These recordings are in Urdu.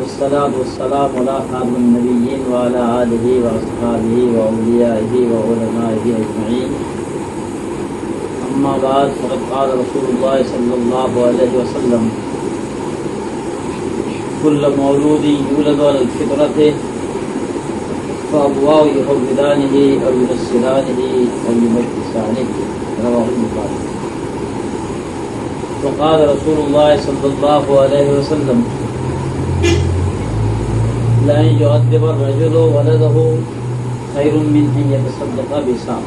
والصلاة والسلام على خاتم النبيين وعلى آله وأصحابه وأوليائه وعلمائه أجمعين. أما بعد فقد قال رسول الله صلى الله عليه وسلم: كل مولود يولد على الفطرة فأبواه يهودانه أو ينصرانه أو يمجسانه. رواه البخاري. وقال رسول الله صلى الله عليه وسلم: لأن يؤدب الرجل ولده خير من أن يتصدق بصاع.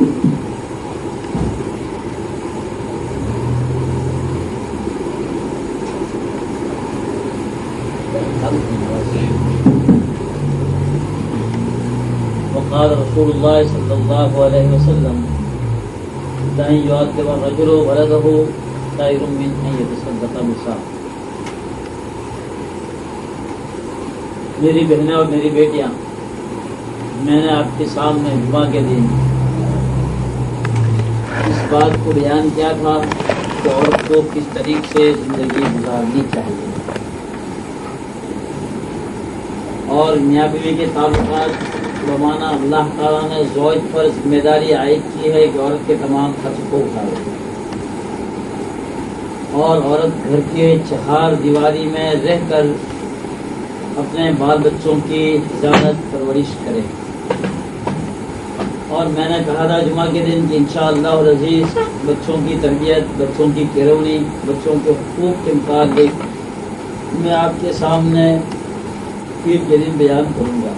وقال رسول الله صلى الله عليه وسلم: لأن يؤدب الرجل ولده خير من أن يتصدق بصاع. میری بہنیں اور میری بیٹیاں، میں نے آپ کے سامنے جمعہ کے دن اس بات کو بیان کیا تھا کہ عورت کو کس طریقے سے زندگی گزارنی چاہیے، اور میاں بیوی کے تعلقات بمانا اللہ تعالیٰ نے زوج پر ذمہ داری عائد کی ہے کہ عورت کے تمام خرچ کو اٹھائے، اور عورت گھر کے چہار دیواری میں رہ کر اپنے بال بچوں کی حفاظت پرورش کرے. اور میں نے کہا تھا جمعہ کے دن کہ انشاءاللہ العزیز بچوں کی تربیت، بچوں کی کیرونی، بچوں کے حقوق کے متعلق میں آپ کے سامنے پیر کے دن بیان کروں گا.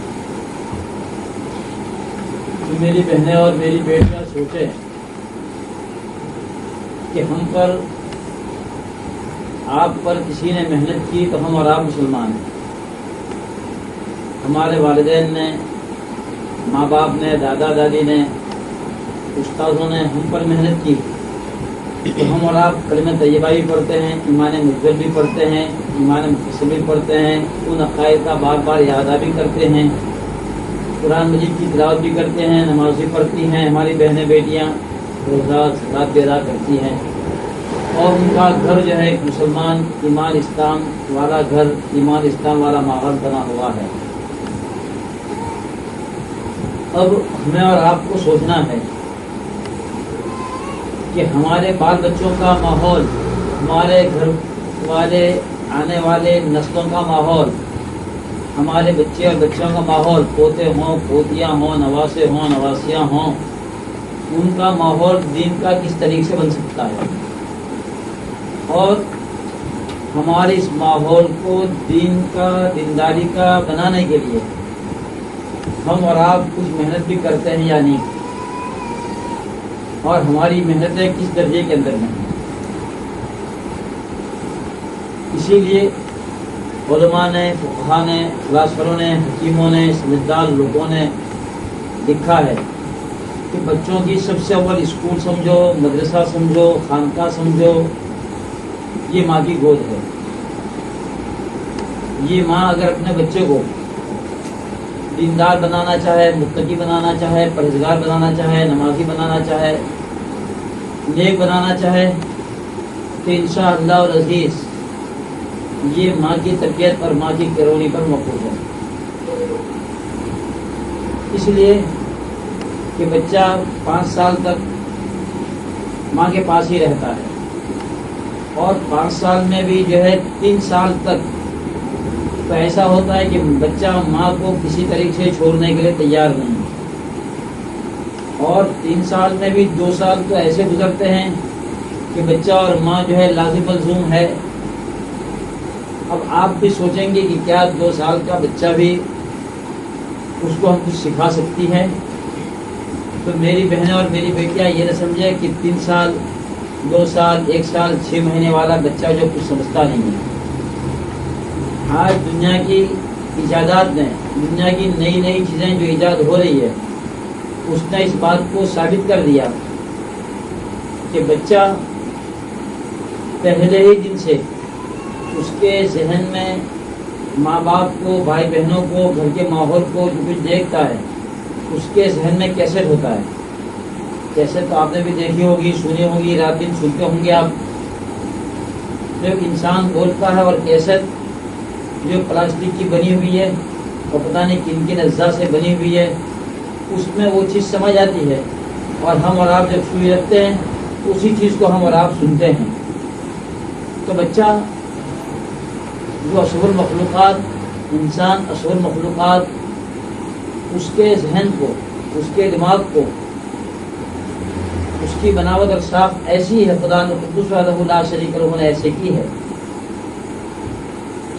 میری بہنیں اور میری بیٹیاں سوچیں کہ ہم پر، آپ پر کسی نے محنت کی تو ہم اور آپ مسلمان ہیں. ہمارے والدین نے، ماں باپ نے، دادا دادی نے، استادوں نے ہم پر محنت کی تو ہم اور آپ کلمہ طیبہ بھی پڑھتے ہیں، ایمان مجبر بھی پڑھتے ہیں، ایمان مفصل بھی پڑھتے ہیں، ان عقائد کا بار بار اعادہ بھی کرتے ہیں، قرآن مجید کی تلاوت بھی کرتے ہیں، نماز بھی پڑھتی ہیں. ہماری بہنیں بیٹیاں روزہ زکوٰۃ بھی ادا کرتی ہیں، اور ان کا گھر جو ہے ایک مسلمان ایمان اسلام والا گھر، ایمان اسلام والا ماحول بنا ہوا ہے. اب ہمیں اور آپ کو سوچنا ہے کہ ہمارے بال بچوں کا ماحول، ہمارے گھر والے آنے والے نسلوں کا ماحول، ہمارے بچے اور بچوں کا ماحول، پوتے ہوں، پوتیاں ہوں، نواسے ہوں، نواسیاں ہوں، ان کا ماحول دین کا کس طریقے سے بن سکتا ہے. اور ہمارے اس ماحول کو دین کا، دینداری کا بنانے کے لیے ہم اور آپ کچھ محنت بھی کرتے ہیں یا نہیں، اور ہماری محنتیں کس درجے کے اندر ہیں. اسی لیے علماء نے، فقہاء نے، فلاسفروں نے، حکیموں نے، سمجھدار لوگوں نے لکھا ہے کہ بچوں کی سب سے اول اسکول سمجھو، مدرسہ سمجھو، خانقاہ سمجھو، یہ ماں کی گود ہے. یہ ماں اگر اپنے بچے کو دیندار بنانا چاہے، متقی بنانا چاہے، پرہیزگار بنانا چاہے، نمازی بنانا چاہے، نیک بنانا چاہے، تو انشاءاللہ العزیز یہ ماں کی تربیت اور ماں کی کیرونی پر موقوف ہے. اس لیے کہ بچہ 5 سال تک ماں کے پاس ہی رہتا ہے، اور 5 سال میں بھی جو ہے 3 سال تک تو ایسا ہوتا ہے کہ بچہ ماں کو کسی طریقے سے چھوڑنے کے لیے تیار نہیں، اور 3 سال میں بھی 2 سال تو ایسے گزرتے ہیں کہ بچہ اور ماں جو ہے لازم ملزوم ہے. اب آپ بھی سوچیں گے کہ کیا 2 سال کا بچہ بھی اس کو ہم کچھ سکھا سکتی ہے؟ تو میری بہنیں اور میری بیٹیاں یہ نہ سمجھے کہ 3 سال، 2 سال، 1 سال، 6 مہینے والا بچہ جو کچھ سمجھتا نہیں ہے. آج دنیا کی ایجادات نے، دنیا کی نئی نئی چیزیں جو ایجاد ہو رہی ہے، اس نے اس بات کو ثابت کر دیا کہ بچہ پہلے ہی دن سے اس کے ذہن میں ماں باپ کو، بھائی بہنوں کو، گھر کے ماحول کو جو کچھ دیکھتا ہے، اس کے ذہن میں کیسٹ ہوتا ہے. کیسٹ تو آپ نے بھی دیکھی ہوگی، سنی ہوگی، رات دن سنتے ہوں گے آپ. جو انسان بولتا ہے اور کیسٹ جو پلاسٹک کی بنی ہوئی ہے اور پتہ نہیں کن کن اجزاء سے بنی ہوئی ہے، اس میں وہ چیز سمجھ آتی ہے، اور ہم اور آپ جب سوئی رکھتے ہیں اسی چیز کو ہم اور آپ سنتے ہیں. تو بچہ جو اشرف المخلوقات، انسان اشرف المخلوقات، اس کے ذہن کو، اس کے دماغ کو، اس کی بناوٹ اور ساخت ایسی ہے، خدا القدوس وحدہ لا شریک لہ نے ایسے کی ہے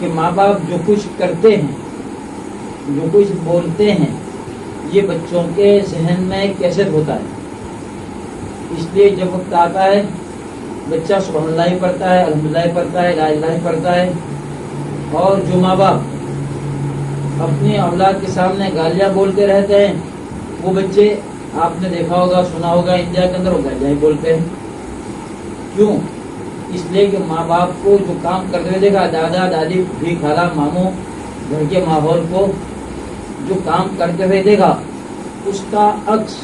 کہ ماں باپ جو کچھ کرتے ہیں، جو کچھ بولتے ہیں، یہ بچوں کے ذہن میں کیسے ہوتا ہے. اس لیے جب وقت آتا ہے بچہ سبحان اللہ ہی پڑھتا ہے، الحمدللہ ہی پڑھتا ہے، لا الہ ہی پڑھتا ہے، اور جو ماں باپ اپنی اولاد کے سامنے گالیاں بولتے رہتے ہیں، وہ بچے آپ نے دیکھا ہوگا، سنا ہوگا، انڈیا کے اندر وہ گالیاں ہی بولتے ہیں. کیوں؟ اس لیے کہ ماں باپ کو جو کام کرتے ہوئے دیکھا، دادا دادی بھی خالہ ماموں گھر کے ماحول کو جو کام کرتے ہوئے دیکھا، اس کا عکس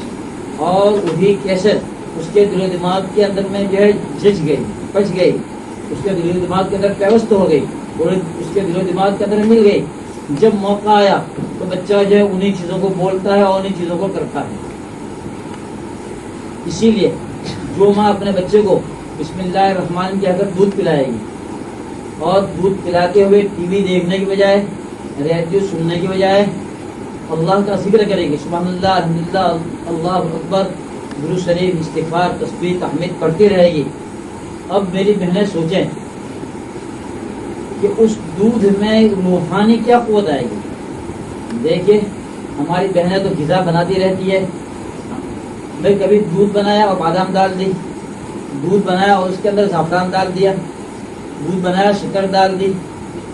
اور وہی کیسٹ اس کے دل و دماغ کے اندر میں جو ہے جج گئی، پچ گئی، اس کے دل و دماغ کے اندر پیوست ہو گئی اور اس کے دل و دماغ کے اندر مل گئی. جب موقع آیا تو بچہ جو ہے انہی چیزوں کو بولتا ہے اور انہی چیزوں کو کرتا ہے. اسی لیے جو ماں اپنے بچے کو بسم اللہ الرحمن الرحیم کہہ کر دودھ پلائے گی، اور دودھ پلاتے ہوئے ٹی وی دیکھنے کی بجائے، ریڈیو سننے کی بجائے اللہ کا ذکر کرے گی، سبحان اللہ، الحمدللہ، اللہ اکبر، درود شریف، استغفار، تسبیح، تحمید پڑھتی رہے گی. اب میری بہنیں سوچیں کہ اس دودھ میں روحانی کیا قوت آئے گی. دیکھیے ہماری بہنیں تو غذا بناتی رہتی ہے، میں کبھی دودھ بنایا اور بادام ڈال دی، دودھ بنایا اور اس کے اندر زعفران ڈال دیا، دودھ بنایا شکر ڈال دی.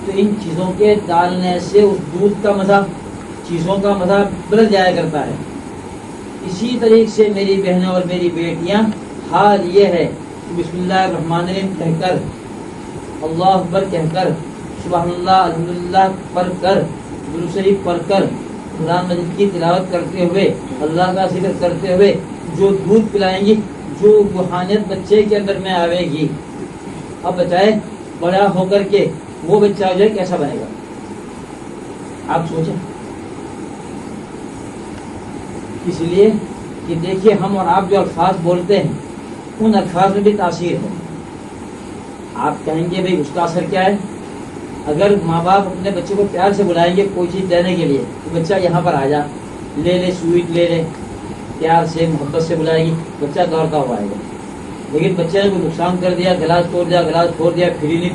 تو ان چیزوں کے ڈالنے سے اس دودھ کا مزہ، چیزوں کا مزہ بدل جایا کرتا ہے. اسی طریقے سے میری بہنیں اور میری بیٹیاں، حال یہ ہے کہ بسم اللہ الرحمن الرحیم کہہ کر، اللہ اکبر کہہ کر، سبحان اللہ، الحمدللہ پڑھ کر، درود شریف پڑھ کر، قرآن مجید کی تلاوت کرتے ہوئے، اللہ کا ذکر کرتے ہوئے جو دودھ پلائیں گی، جو روحانیت بچے کے اندر میں آئے گی. اب بتائے بڑا ہو کر کے وہ بچہ جو ہے کیسا بنے گا؟ آپ سوچیں. اس لیے کہ دیکھیے ہم اور آپ جو الفاظ بولتے ہیں ان الفاظ میں بھی تاثیر ہے. آپ کہیں گے بھئی اس کا اثر کیا ہے؟ اگر ماں باپ اپنے بچے کو پیار سے بلائیں گے کوئی چیز دینے کے لیے، تو بچہ یہاں پر آ جا، لے لے سویٹ لے لے، پیار سے محبت سے بلائے گی، بچہ دوڑتا ہوا آئے گا. لیکن بچے نے کوئی نقصان کر دیا، گلاس توڑ دیا، گلاس پھوڑ دیا، پھرینی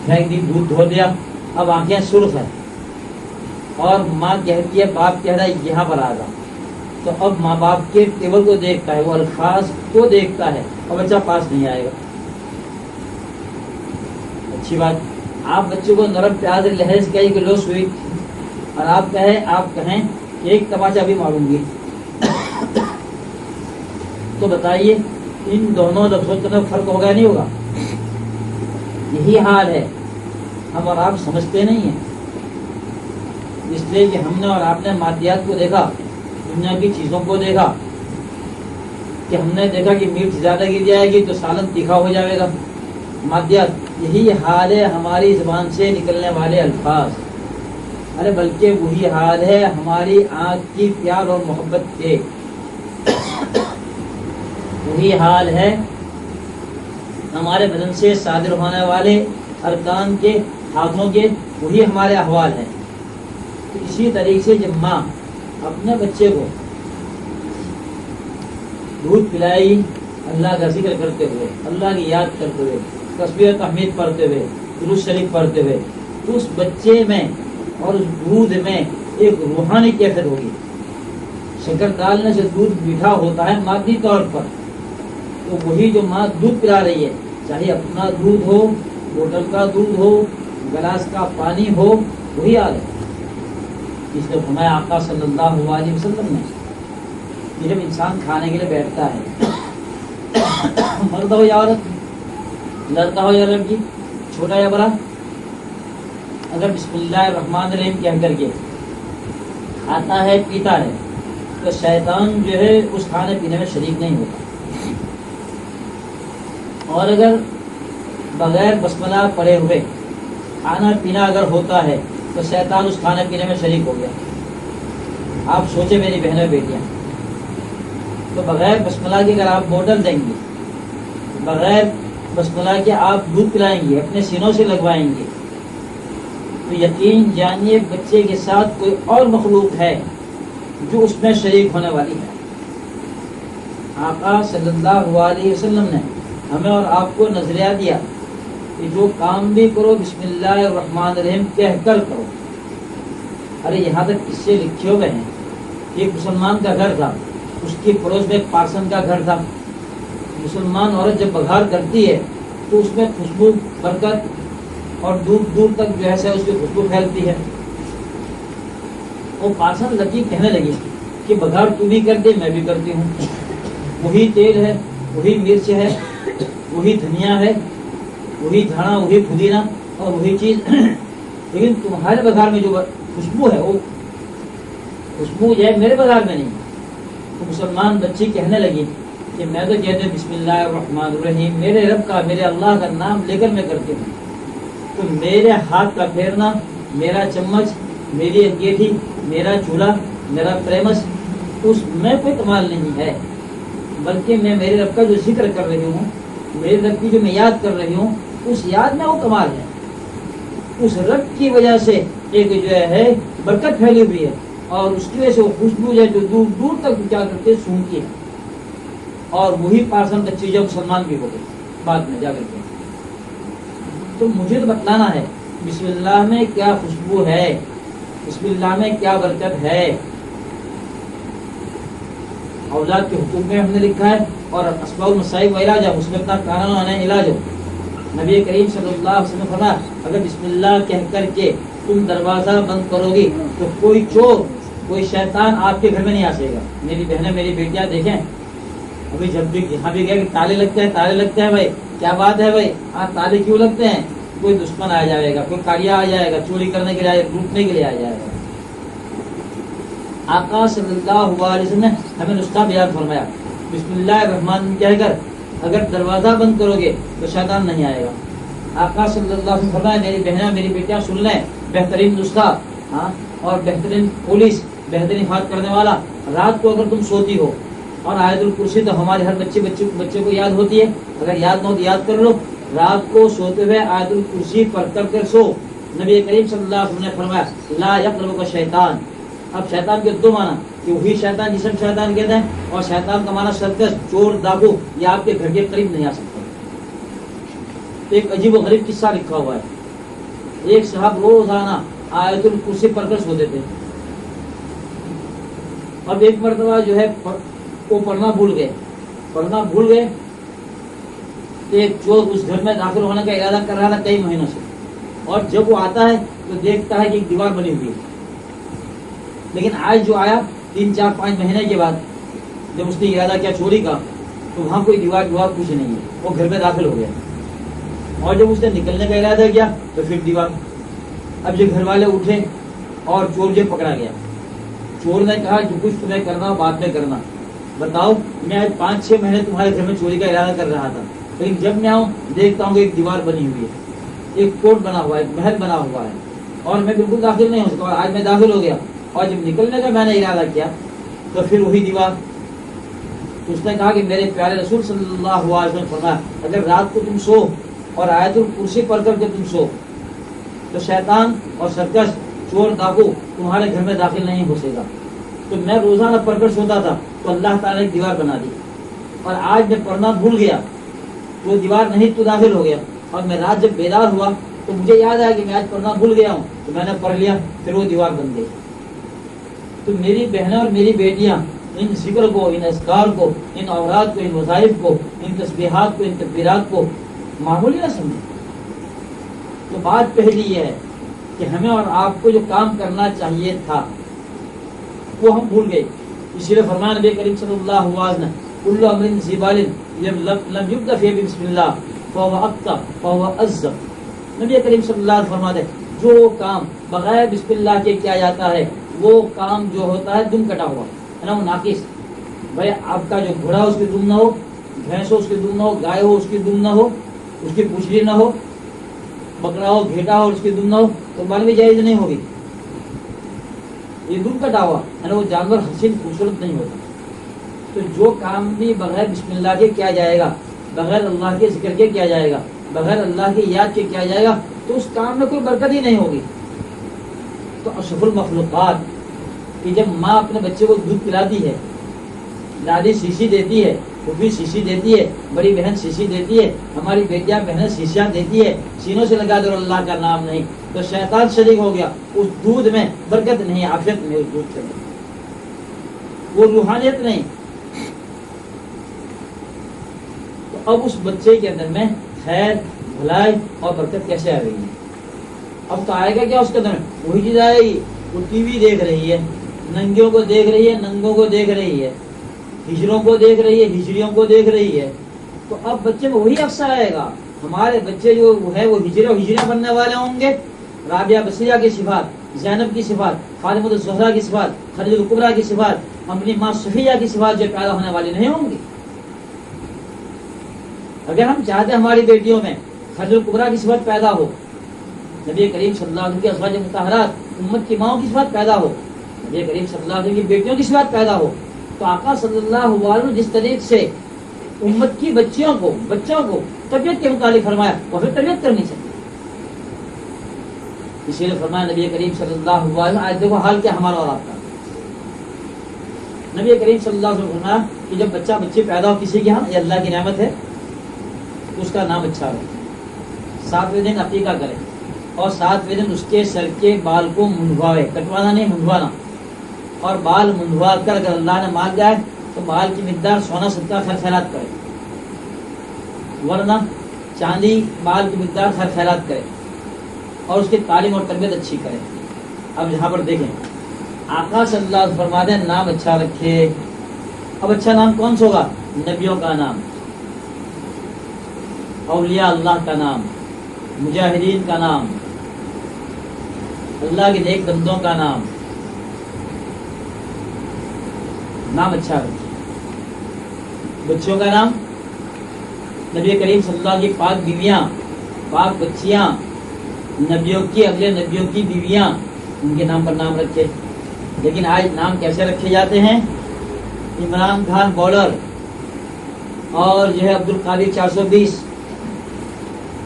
پھینک دی، دودھ دھو دیا، اب آنکھیں سرخ ہیں اور ماں کہتی ہے، باپ کہہ رہا ہے یہاں پر آ جا، تو اب ماں باپ کے ٹیبل کو دیکھتا ہے، وہ الفاظ کو دیکھتا ہے اور بچہ پاس نہیں آئے گا. اچھی بات، آپ بچے کو نرم پیار سے لہجے سے کہیں کہ لو سویٹ، اور آپ کہیں کہ ایک تماچا بھی ماروں گی، تو بتائیے ان دونوں لفظوں کے اندر فرق ہوگا نہیں ہوگا؟ یہی حال ہے. ہم اور آپ سمجھتے نہیں ہیں، اس لیے کہ ہم نے اور آپ نے مادیات کو دیکھا، دنیا کی چیزوں کو دیکھا، کہ ہم نے دیکھا کہ مرچ زیادہ گر جائے گی تو سالن تیکھا ہو جائے گا. مادیات. یہی حال ہے ہماری زبان سے نکلنے والے الفاظ، ارے بلکہ وہی حال ہے ہماری آنکھ کی پیار اور محبت کے، وہی حال ہے ہمارے بدن سے صادر ہونے والے ارکان کے، ہاتھوں کے، وہی ہمارے احوال ہیں. تو اسی طریقے سے جب ماں اپنے بچے کو دودھ پلائی، اللہ کا ذکر کرتے ہوئے، اللہ کی یاد کرتے ہوئے، تسبیح تحمید پڑھتے ہوئے، درود شریف پڑھتے ہوئے، تو اس بچے میں اور اس دودھ میں ایک روحانی کیفیت ہوگی. شکر ڈالنے سے دودھ میٹھا ہوتا ہے مادی طور پر، تو وہی جو ماں دودھ پلا رہی ہے، چاہے اپنا دودھ ہو، بوتل کا دودھ ہو، گلاس کا پانی ہو، وہی حال ہے. اس نے فرمایا آقا صلی اللہ علیہ وسلم نے کہ جب انسان کھانے کے لیے بیٹھتا ہے، مرد ہو یا عورت، لڑکا ہو یا لڑکی، چھوٹا یا بڑا، اگر بسم اللہ الرحمن الرحیم کہہ کر کے کھاتا ہے پیتا ہے تو شیطان جو ہے اس کھانے پینے میں شریک نہیں ہوتا. اور اگر بغیر بسملہ پڑھے ہوئے کھانا پینا اگر ہوتا ہے تو شیطان اس کھانے پینے میں شریک ہو گیا. آپ سوچیں میری بہنیں بیٹیاں، تو بغیر بسم اللہ کے اگر آپ بوٹل دیں گے، بغیر بسم اللہ کے آپ دودھ پلائیں گے، اپنے سینوں سے لگوائیں گے، تو یقین جانیے بچے کے ساتھ کوئی اور مخلوق ہے جو اس میں شریک ہونے والی ہے. آقا صلی اللہ علیہ وسلم نے ہمیں اور آپ کو نظریہ دیا کہ جو کام بھی کرو بسم اللہ الرحمن الرحیم کہہ کر کرو. ارے یہاں تک قصے لکھے ہوئے ہیں کہ ایک مسلمان کا گھر تھا، اس کی پڑوس میں ایک پارسن کا گھر تھا. مسلمان عورت جب بگھار کرتی ہے تو اس میں خوشبو، برکت اور دور دور تک جو ہے اس کی خوشبو پھیلتی ہے. وہ پارسن لڑکی کہنے لگی کہ بگھار تو بھی کر دے، میں بھی کرتی ہوں، وہی تیل ہے، وہی مرچ ہے، وہی دھنیا ہے، وہی دھانا، وہی پودینہ اور وہی چیز، لیکن تمہارے بازار میں جو خوشبو ہے وہ خوشبو جو ہے میرے بازار میں نہیں. تو مسلمان بچی کہنے لگی کہ میں تو کہتے بسم اللہ الرحمن الرحیم، میرے رب کا، میرے اللہ کا نام لے کر میں کرتی ہوں، تو میرے ہاتھ کا پھیرنا، میرا چمچ، میری انگیٹھی، میرا چولہا، میرا پریمس، اس میں کوئی کمال نہیں ہے، بلکہ میں میرے رب کا جو ذکر کر رہی ہوں، میرے رب کی جو میں یاد کر رہی ہوں، اس یاد میں وہ کمال ہے. اس رب کی وجہ سے ایک جو ہے برکت پھیلی ہوئی ہے، اور اس کی وجہ سے وہ خوشبو جو دور دور تک کیا کرتے سونگتی ہے. اور وہی پارسن بچی جو مسلمان بھی ہو گئی بعد میں جا کر کے. تو مجھے تو بتلانا ہے بسم اللہ میں کیا خوشبو ہے، بسم اللہ میں کیا برکت ہے. اولاد کے حقوق میں ہم نے لکھا ہے، اور اسباب المصائب و علاج ہے، اس میں اپنا قانون ہے علاج ہو. نبی کریم صلی اللہ علیہ وسلم نے فرمایا اگر بسم اللہ کہہ کر کے تم دروازہ بند کرو گی تو کوئی چور، کوئی شیطان آپ کے گھر میں نہیں آ سکے گا. میری بہنیں، میری بیٹیاں دیکھیں، ابھی جب بھی یہاں بھی گئے کہ تالے لگتے ہیں، تالے لگتے ہیں، بھائی کیا بات ہے بھائی، تالے کیوں لگتے ہیں؟ کوئی دشمن آ جائے گا، کوئی کاڑیا آ جائے گا، چوری کرنے کے لیے، لوٹنے کے لیے آ جائے گا. آقا صلی اللہ علیہ وسلم نے ہمیں نسخہ بیان فرمایا، بسم اللہ الرحمن کہہ کر اگر دروازہ بند کرو گے تو شیطان نہیں آئے گا. آقا صلی اللہ علیہ وسلم فرمایا میری بہنیں، میری بیٹیاں سن لیں، بہترین نسخہ اور بہترین پولیس، بہترین حفاظت کرنے والا. رات کو اگر تم سوتی ہو اور آیت الکرسی تو ہمارے ہر بچے کو یاد ہوتی ہے، اگر یاد نہ ہو تو یاد کر لو. رات کو سوتے ہوئے آیت الکرسی پڑھ کر سو. نبی کریم صلی اللہ علیہ وسلم نے فرمایا لا یقربک شیطان. اب شیطان کے دو معنی کہ وہی شیطان جسم شیطان کہتے ہیں، اور شیطان کا معنی سرکش، چور، ڈاکو، یہ آپ کے گھر کے قریب نہیں آ سکتا. ایک عجیب و غریب قصہ لکھا ہوا ہے. ایک صاحب روزانہ آیت الکرسی پڑھ کر سوتے تھے. اب ایک مرتبہ جو ہے وہ پڑھنا بھول گئے. ایک چور اس گھر میں داخل ہونے کا ارادہ کر رہا تھا کئی مہینوں سے، اور جب وہ آتا ہے تو دیکھتا ہے کہ ایک دیوار بنی ہوئی ہے. لیکن آج جو آیا 3 4 5 مہینے کے بعد، جب اس نے ارادہ کیا چوری کا، تو وہاں کوئی دیوار کچھ نہیں ہے، وہ گھر میں داخل ہو گیا. اور جب اس نے نکلنے کا ارادہ کیا تو پھر دیوار. اب جو گھر والے اٹھے اور چور جو پکڑا گیا. چور نے کہا جو کچھ تمہیں کرنا بعد میں کرنا، بتاؤ میں آج 5 6 مہینے تمہارے گھر میں چوری کا ارادہ کر رہا تھا، لیکن جب میں آؤں دیکھتا ہوں کہ ایک دیوار بنی ہوئی ہے، ایک کوٹ بنا ہوا ہے، ایک محل بنا ہوا ہے، اور میں بالکل داخل نہیں ہو سکتا. اور آج میں داخل ہو گیا، اور جب نکلنے کا میں نے ارادہ کیا تو پھر وہی دیوار. اس نے کہا کہ میرے پیارے رسول صلی اللہ علیہ وسلم فرمایا اگر رات کو تم سو اور آیت الکرسی پڑھ کر کے تم سو تو شیطان اور سرکش، چور، ڈاکو تمہارے گھر میں داخل نہیں ہو سکے گا. تو میں روزانہ پڑھ کر سوتا تھا تو اللہ تعالیٰ نے ایک دیوار بنا دی، اور آج میں پڑھنا بھول گیا تو دیوار نہیں تو داخل ہو گیا. اور میں رات جب بیدار ہوا تو مجھے یاد آیا کہ میں آج پڑھنا بھول گیا ہوں، تو میں نے پڑھ لیا، پھر وہ دیوار بن گئی. تو میری بہنیں اور میری بیٹیاں ان ذکر کو، ان اذکار کو، ان اوراد کو، ان وظائف کو، ان تسبیحات کو، ان تکبیرات کو معمولی نہ سمجھیں. تو بات پہلی یہ ہے کہ ہمیں اور آپ کو جو کام کرنا چاہیے تھا وہ ہم بھول گئے. اسی لیے فرمان نبی کریم صلی اللہ علیہ وسلم کل امر ذی بال لم یبدأ فیہ بسم اللہ فهو اقطع فهو اعظم. نبی کریم صلی اللہ علیہ وسلم فرماتے جو کام بغیر بسم اللہ کے کیا جاتا ہے وہ کام جو ہوتا ہے دم کٹا ہوا ہے نا، وہ ناقص. بھائی آپ کا جو گھوڑا اس کی دم نہ ہو، بھینس ہو اس کی دم نہ ہو، گائے ہو اس کی دم نہ ہو، اس کی پوچھڑی نہ ہو، بکرا ہو, گھیٹا ہو اور اس کی دم نہ ہو تو مال بھی جائز نہیں ہوگی. یہ دم کا دعویٰ یعنی وہ جانور حسین خوبصورت نہیں ہوتا. تو جو کام بھی بغیر بسم اللہ کے کیا جائے گا, بغیر اللہ کے ذکر کے کیا جائے گا, بغیر اللہ کی یاد کے کیا جائے گا, تو اس کام میں کوئی برکت ہی نہیں ہوگی. تو اشرف المخلوقات کہ جب ماں اپنے بچے کو دودھ پلاتی ہے, دادی شیشی دیتی ہے, پھوپھی شیشی دیتی ہے, بڑی بہن شیشی دیتی ہے, ہماری بیٹیاں بہنیں شیشیاں دیتی ہے, سینوں سے لگا دو اللہ کا نام نہیں تو شیطان شریک ہو گیا. اس دودھ میں برکت نہیں, عافیت نہیں, اس دودھ سے وہ روحانیت نہیں. تو اب اس بچے کے اندر میں خیر, بھلائی اور برکت کیسے آ رہی ہے؟ اب تو آئے گا کیا اس کے اندر میں؟ وہی چیز آئے گی. وہ ٹی وی دیکھ رہی ہے, ننگیوں کو دیکھ رہی ہے, ننگوں کو دیکھ رہی ہے, ہجروں کو دیکھ رہی ہے, ہجریوں کو دیکھ رہی ہے. تو اب بچے میں وہی عکس آئے گا. ہمارے بچے جو ہے وہ ہجرے اور ہجریاں بننے والے ہوں گے. رابعہ بصریہ کی صفات, زینب کی صفات, فاطمہ الزہرا کی صفات, خدیجہ الکبریٰ کی صفات, اپنی ماں صفیہ کی صفات جو پیدا ہونے والی نہیں ہوں گی. اگر ہم چاہتے ہیں ہماری بیٹیوں میں خدیجہ الکبریٰ کی صفات پیدا ہو, نبی کریم صلی اللہ علیہ وسلم کی ازواج مطہرات امت کی ماؤں کی صفات پیدا ہو, نبی کریم صلی اللہ علیہ وسلم کی بیٹیوں کی صفات پیدا ہو, تو آقا صلی اللہ علیہ وسلم جس طریقے سے امت کی بچوں کو طبیعت کے متعلق فرمایا وہ پھر طبیعت کرنی چاہیے. اسی لیے فرمایا نبی کریم صلی اللہ علیہ وسلم, آج دیکھو حال کیا ہمارا اور آپ کا. نبی کریم صلی اللہ علیہ وسلم فرمایا کہ جب بچی پیدا ہو کسی کے ہاں, یہ اللہ کی نعمت ہے, تو اس کا نام اچھا ہو. 7ویں دن عقیقہ کرے اور 7ویں دن اس کے سر کے بال کو منڈوائے, کٹوانا نہیں منڈوانا. اور بال منڈوا کر اگر اللہ نے مان جائے تو بال کی مقدار سونا صدقہ خیر خیرات کرے, ورنہ چاندی بال کی مقدار خیر خیرات کرے, اور اس کی تعلیم اور تربیت اچھی کرے. اب یہاں پر دیکھیں آقا صلی اللہ علیہ وسلم فرماتے ہیں نام اچھا رکھے. اب اچھا نام کون سا ہوگا؟ نبیوں کا نام, اولیاء اللہ کا نام, مجاہدین کا نام, اللہ کے نیک بندوں کا نام. نام اچھا رکھے. بچوں کا نام نبی کریم صلی اللہ علیہ وسلم کی پاک بیویاں, پاک بچیاں, نبیوں کی اگلے نبیوں کی بیویاں, ان کے نام پر نام رکھے. لیکن آج نام کیسے رکھے جاتے ہیں؟ عمران خان بالر اور جو ہے عبد القادر 420.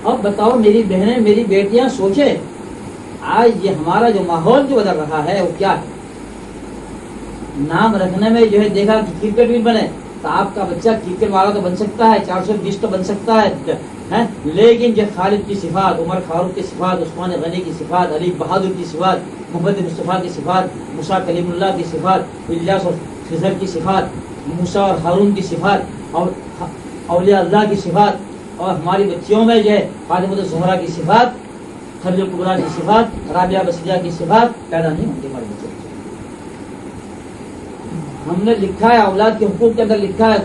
اب بتاؤ میری بہنیں, میری بیٹیاں سوچے آج یہ ہمارا جو ماحول جو بدل رہا ہے وہ کیا ہے. نام رکھنے میں جو ہے دیکھا کہ کرکٹ بھی بنے تو آپ کا بچہ کرکٹ والا تو بن سکتا ہے, 420 تو بن سکتا ہے, لیکن جو خالد کی صفات, عمر فاروق کی صفات, عثمان غنی کی صفات, علی بہادر کی صفات, محمد مصطفیٰ کی صفات, موسیٰ کلیم اللہ کی صفات, الیاس اور خضر کی صفات, موسیٰ اور ہارون کی صفات, اور اولیاء اللہ کی صفات, اور ہماری بچیوں میں جو ہے فاطمہ الزہرا کی صفات, خدیجہ الکبریٰ کی صفات, رابعہ بصریہ کی صفات پیدا نہیں ہوتی ہمارے بچوں. ہم نے لکھا ہے اولاد کے حقوق کے اندر لکھا ہے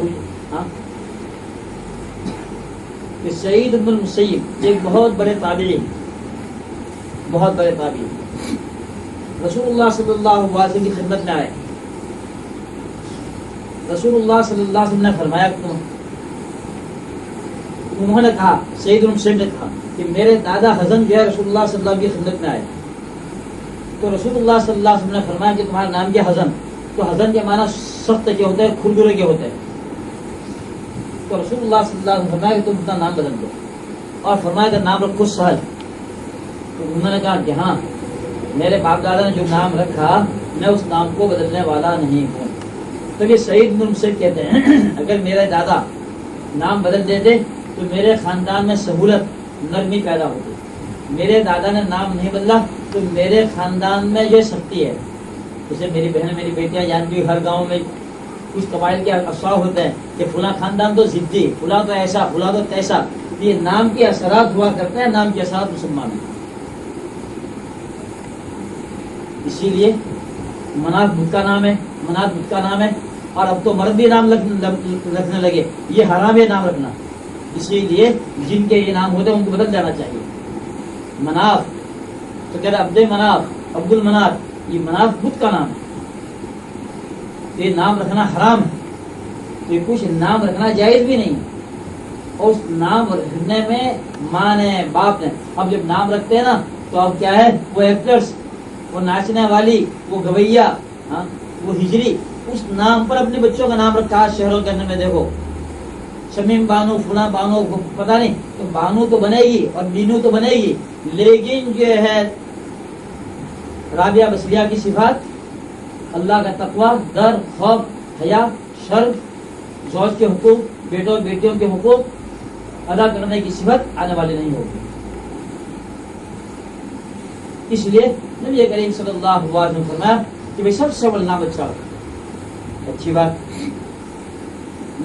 کہ سعید بن المسیب ایک بہت بڑے تابعی, بہت بڑے تابعی, رسول اللہ صلی اللہ علیہ وسلم کی خدمت میں آئے. رسول اللہ صلی اللہ علیہ وسلم نے فرمایا, انہوں نے کہا, سعید بن المسیب نے کہا کہ میرے دادا حزن جو ہے رسول اللہ صلی اللہ علیہ وسلم کی خدمت میں آئے. تو رسول اللہ صلی اللہ علیہ وسلم نے فرمایا کہ تمہارا نام کیا؟ حزن. تو حزن کے معنی سخت کے ہوتے ہیں, کھردرے کے ہوتے ہیں. تو رسول اللہ صلی اللہ علیہ وسلم نے فرمایا کہ تم اپنا نام بدل دو, اور فرمایا کہ نام رکھو سہل. تو انہوں نے کہا کہ ہاں میرے باپ دادا نے جو نام رکھا میں اس نام کو بدلنے والا نہیں ہوں. تو یہ سعید بن المسیب کہتے ہیں اگر میرے دادا نام بدل دیتے تو میرے خاندان میں سہولت, نرمی پیدا ہوتی. میرے دادا نے نام نہیں بدلا تو میرے خاندان میں یہ سختی ہے. جیسے میری بہنیں, میری بیٹیاں جانتی, ہر گاؤں میں کچھ قبائل کے افسار ہوتے ہیں کہ فلاں خاندان تو ضدی, فلاں تو ایسا, فلاں تو تیسا. یہ نام کے اثرات ہوا کرتے ہیں, نام کے اثرات مسلمان ہیں. اسی لیے مناف بدھ کا نام ہے, منات بدھ کا نام ہے, اور اب تو مرد بھی نام رکھنے لگے. یہ حرام ہے نام رکھنا. اسی لیے جن کے یہ نام ہوتے ہیں ان کو بدل جانا چاہیے. مناف تو کہتے عبد مناف, عبد المناف, یہ مناف بدھ کا نام ہے. یہ نام رکھنا حرام ہے. تو یہ کچھ نام رکھنا جائز بھی نہیں. اور اس نام رکھنے میں ماں نے باپ نے، اب جب نام رکھتے ہیں نا تو اب کیا ہے، وہ ایکٹرس، وہ ناچنے والی، وہ گویا، وہ ہجری، اس نام پر اپنے بچوں کا نام رکھا ہے شہروں کے اندر میں دیکھو، شمیم بانو، فلاں بانو، پتہ نہیں، تو بانو تو بنے گی اور مینو تو بنے گی، لیکن جو ہے رابعہ بصریہ کی صفات، اللہ کا تقوی، ڈر، خوف، حیا، شرف، زوج کے حقوق، بیٹوں بیٹیوں کے حقوق ادا کرنے کی صفت آنے والی نہیں ہوگی۔ اس لیے نبی کریم صلی اللہ علیہ وسلم نے فرمایا کہ بھائی سب سے اول نام اچھا رکھو۔ اچھی بات،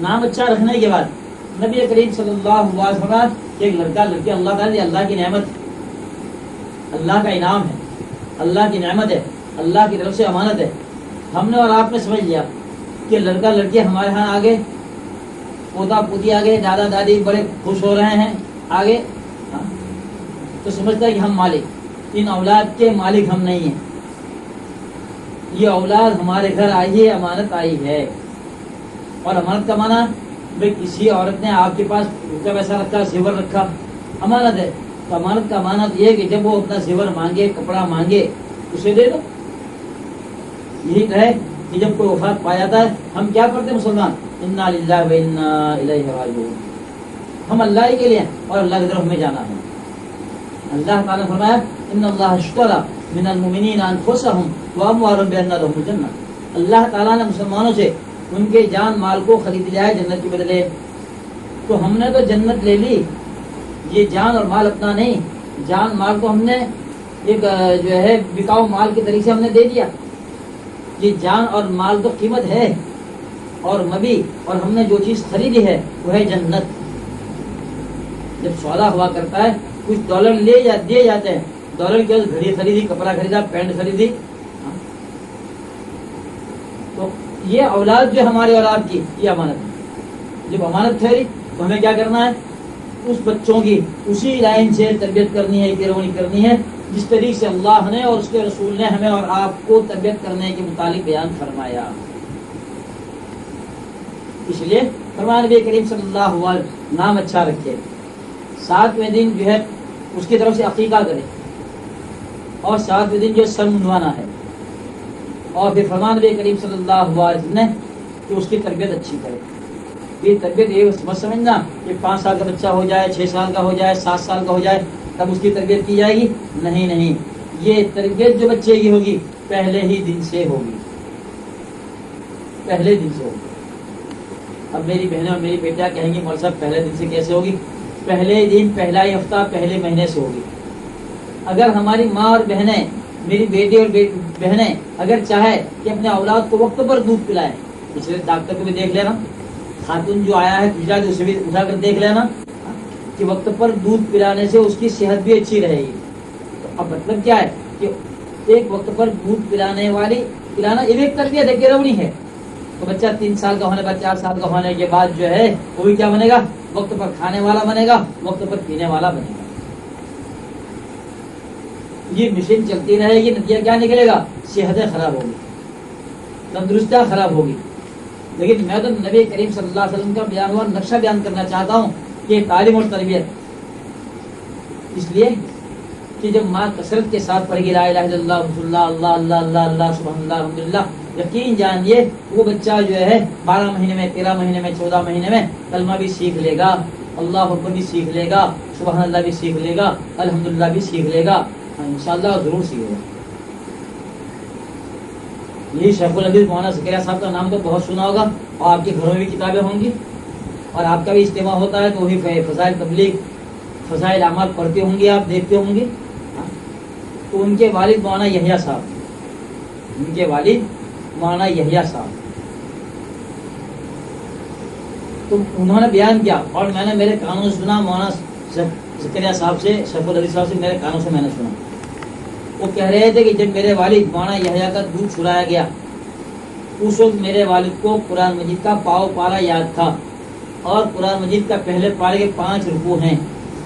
نام اچھا رکھنے کے بعد نبی کریم صلی اللہ علیہ وسلم فرمایا کہ ایک لڑکا لڑکی اللہ تعالیٰ اللہ کی نعمت ہے، اللہ کا انعام ہے، اللہ کی نعمت ہے، اللہ کی طرف سے امانت ہے۔ ہم نے اور آپ نے سمجھ لیا کہ لڑکا لڑکی ہمارے ہاں آگے، پوتا پوتی آگے، دادا دادی بڑے خوش ہو رہے ہیں آگے، تو سمجھتا ہے کہ ہم مالک، ان اولاد کے مالک ہم نہیں ہیں، یہ اولاد ہمارے گھر آئی ہے، امانت آئی ہے۔ اور امانت کا معنی، بھائی کسی عورت نے آپ کے پاس روپیہ پیسہ رکھا، زیور رکھا، امانت ہے، تو امانت کا معنی یہ ہے کہ جب وہ اپنا زیور مانگے، کپڑا مانگے، اسے دے دو۔ یہی تو ہے کہ جب کوئی وفات پا جاتا ہے، ہم کیا کرتے ہیں مسلمان، انا للہ و انا الیہ راجعون، ہم اللہ ہی کے لیے ہیں اور اللہ کی طرف ہمیں جانا ہے۔ اللہ تعالیٰ نے فرمایا ان اللہ اشتری من المؤمنین انفسهم واموالهم بان لهم الجنہ، اللہ تعالیٰ نے مسلمانوں سے ان کے جان مال کو خرید لیا ہے جنت کے بدلے۔ تو ہم نے تو جنت لے لی، یہ جان اور مال اپنا نہیں، جان مال کو ہم نے ایک جو ہے بکاؤ مال کے طریقے سے ہم نے دے دیا۔ یہ جان اور مال تو قیمت ہے اور مبی، اور ہم نے جو چیز خریدی ہے وہ ہے جنت۔ جب سودا ہوا کرتا ہے، کچھ ڈالر دیے جاتے ہیں، ڈالر کی گھڑی خریدی، کپڑا خریدا، پینٹ خریدی، تو یہ اولاد جو ہمارے اولاد کی یہ امانت ہے۔ جب امانت ٹھہری تو ہمیں کیا کرنا ہے، اس بچوں کی اسی لائن سے تربیت کرنی ہے، پیروی کرنی ہے جس طریقے سے اللہ نے اور اس کے رسول نے ہمیں اور آپ کو تربیت کرنے کے متعلق بیان فرمایا۔ اس لیے فرمایا نبی کریم صلی اللہ علیہ وسلم نام اچھا رکھے، 7ویں دن جو ہے اس کی طرف سے عقیقہ کرے، اور 7ویں دن جو سر منڈوانا ہے، اور پھر فرمان نبی کریم صلی اللہ علیہ وسلم نے کہ اس کی تربیت اچھی کرے۔ یہ تربیت یہ مت سمجھنا کہ 5 سال کا بچہ ہو جائے، 6 سال کا ہو جائے، 7 سال کا ہو جائے تب اس کی تربیت کی جائے گی، نہیں نہیں، یہ تربیت جو بچے کی ہوگی پہلے ہی دن سے ہوگی، پہلے دن سے ہوگی۔ اب میری بہنیں اور میری بیٹیاں کہیں گی مول صاحب پہلے دن سے کیسے ہوگی؟ پہلے دن، پہلا ہی ہفتہ، پہلے مہینے سے ہوگی۔ اگر ہماری ماں اور بہنیں، میری بیٹی اور بہنیں اگر چاہے کہ اپنے اولاد کو وقت پر دودھ پلائیں، اس لیے ڈاکٹر کو بھی دیکھ لینا، خاتون جو آیا ہے پوچھا کہ اسے بھی اٹھا کر دیکھ لینا کہ وقت پر دودھ پلانے سے اس کی صحت بھی اچھی رہے گی۔ تو اب مطلب کیا ہے کہ ایک وقت پر دودھ پلانا یہ بھی ایک تربیت ہے، پیروی ہے۔ تو بچہ 3 سال کا ہونے بعد، 4 سال کا ہونے کے بعد جو ہے وہ بھی کیا بنے گا، وقت پر کھانے والا بنے گا، وقت پر پینے والا بنے گا۔ یہ مشین چلتی رہے گی، نتیجہ کیا نکلے گا، صحتیں خراب ہوگی، تندرستیاں خراب ہوگی۔ لیکن میں تو نبی کریم صلی اللہ علیہ وسلم کا بیان ہوا نقشہ بیان کرنا چاہتا ہوں کہ تعلیم اور تربیت، اس لیے کہ جب ماں کثرت کے ساتھ پڑھے گی لا الہ الا اللہ رسول اللہ، اللہ اللہ اللہ اللہ سبحان اللہ الحمدللہ، یقین جانیے وہ بچہ جو ہے 12 مہینے میں، 13 مہینے میں، 14 مہینے میں کلمہ بھی سیکھ لے گا، اللہ اکبر بھی سیکھ لے گا، سبحان اللہ بھی سیکھ لے گا، الحمدللہ بھی سیکھ لے گا، انشاءاللہ ضرور سیکھے گا۔ یہی شیخ الحدیث مولانا زکریا صاحب کا نام تو بہت سنا ہوگا، اور آپ کے گھروں میں بھی کتابیں ہوں گی، اور آپ کا بھی اجتماع ہوتا ہے تو وہی فضائل تبلیغ، فضائل اعمال پڑھتے ہوں گے، آپ دیکھتے ہوں گے۔ تو ان کے والد مولانا یحییٰ صاحب، ان کے والد مولانا یحییٰ صاحب، تو انہوں نے بیان کیا اور میں نے میرے کانوں سے سنا، مولانا زکریا صاحب سے، شیخ الحدیث صاحب سے میرے کانوں سے میں نے سنا۔ وہ کہہ رہے تھے کہ جب میرے والد مولانا یحییٰ کا دودھ چھڑایا گیا، اس وقت میرے والد کو قرآن مجید کا پاؤ پارا یاد تھا، اور قرآن مجید کا پہلے پارے کے 5 رکوع ہیں،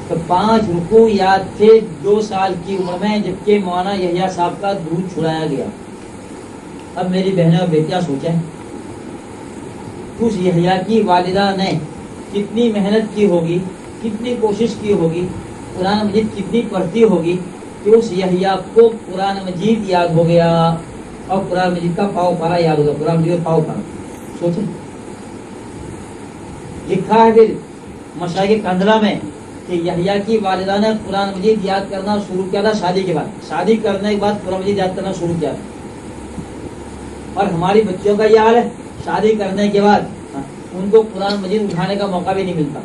تو 5 رکوع یاد تھے 2 سال کی عمر میں، جبکہ مولانا یحییٰ صاحب کا دودھ چھڑایا گیا۔ اب میری بہنیں اور بیٹیاں سوچیں، اس یحییٰ کی والدہ نے کتنی محنت کی ہوگی، کتنی کوشش کی ہوگی، قرآن مجید کتنی پڑھتی ہوگی کہ اس یحییٰ کو قرآن مجید یاد ہو گیا اور قرآن مجید کا پاؤ پارا یاد ہو گیا. قرآن مجید کا پاؤ پارا سوچیں. لکھا ہے پھر مشائخ کندھرا میں کہ یحییٰ کی والدہ نے قرآن مجید یاد کرنا شروع کیا تھا شادی کے بعد. شادی کرنے کے بعد قرآن مجید یاد کرنا شروع کیا تھا. اور ہماری بچیوں کا یہ حال ہے، شادی کرنے کے بعد ان کو قرآن مجید اٹھانے کا موقع بھی نہیں ملتا،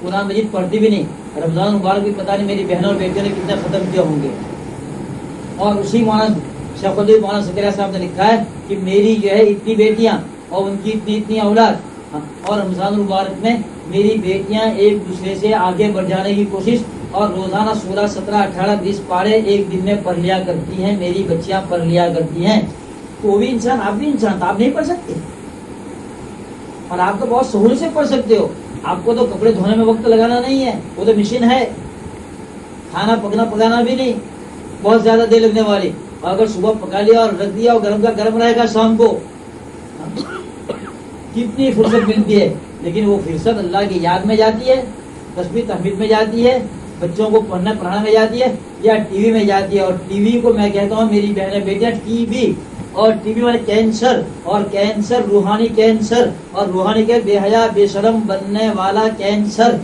قرآن مجید پڑھتی بھی نہیں. رمضان مبارک بھی پتہ نہیں میری بہنوں اور بیٹیوں نے کتنے ختم کیے ہوں گے. اور اسی مولانا شیخ الحدیث مولانا زکریا صاحب نے لکھا ہے کہ میری جو ہے اتنی بیٹیاں اور ان کی اتنی اولاد، اور رمضان مبارک میں میری بیٹیاں ایک دوسرے سے آگے بڑھ جانے کی کوشش، اور روزانہ 16 17 18 20 پارے ایک دن میں پڑھ لیا کرتی ہیں. میری بچیاں پڑھ لیا کرتی ہیں. تو وہ بھی انسان، آپ بھی انسان، تو آپ نہیں پڑھ سکتے. اور آپ تو بہت سہولت سے پڑھ سکتے ہو. آپ کو تو کپڑے دھونے میں وقت لگانا نہیں ہے، وہ تو مشین ہے. کھانا پکانا بھی نہیں بہت زیادہ دیر لگنے والی. اور اگر صبح پکا لیا اور رکھ دیا اور گرم کا گرم رہے گا شام کو، کتنی فرصت ملتی ہے. لیکن وہ فرصت اللہ کی یاد میں جاتی ہے، تسبیح تحمید میں جاتی ہے، بچوں کو پڑھنا پڑھانا میں جاتی ہے، یا ٹی وی میں جاتی ہے. اور ٹی وی کو میں کہتا ہوں میری بہنیں بیٹیاں، ٹی وی اور ٹی وی والے کینسر، اور کینسر روحانی کینسر، اور روحانی کے بے حیا بے شرم بننے والا کینسر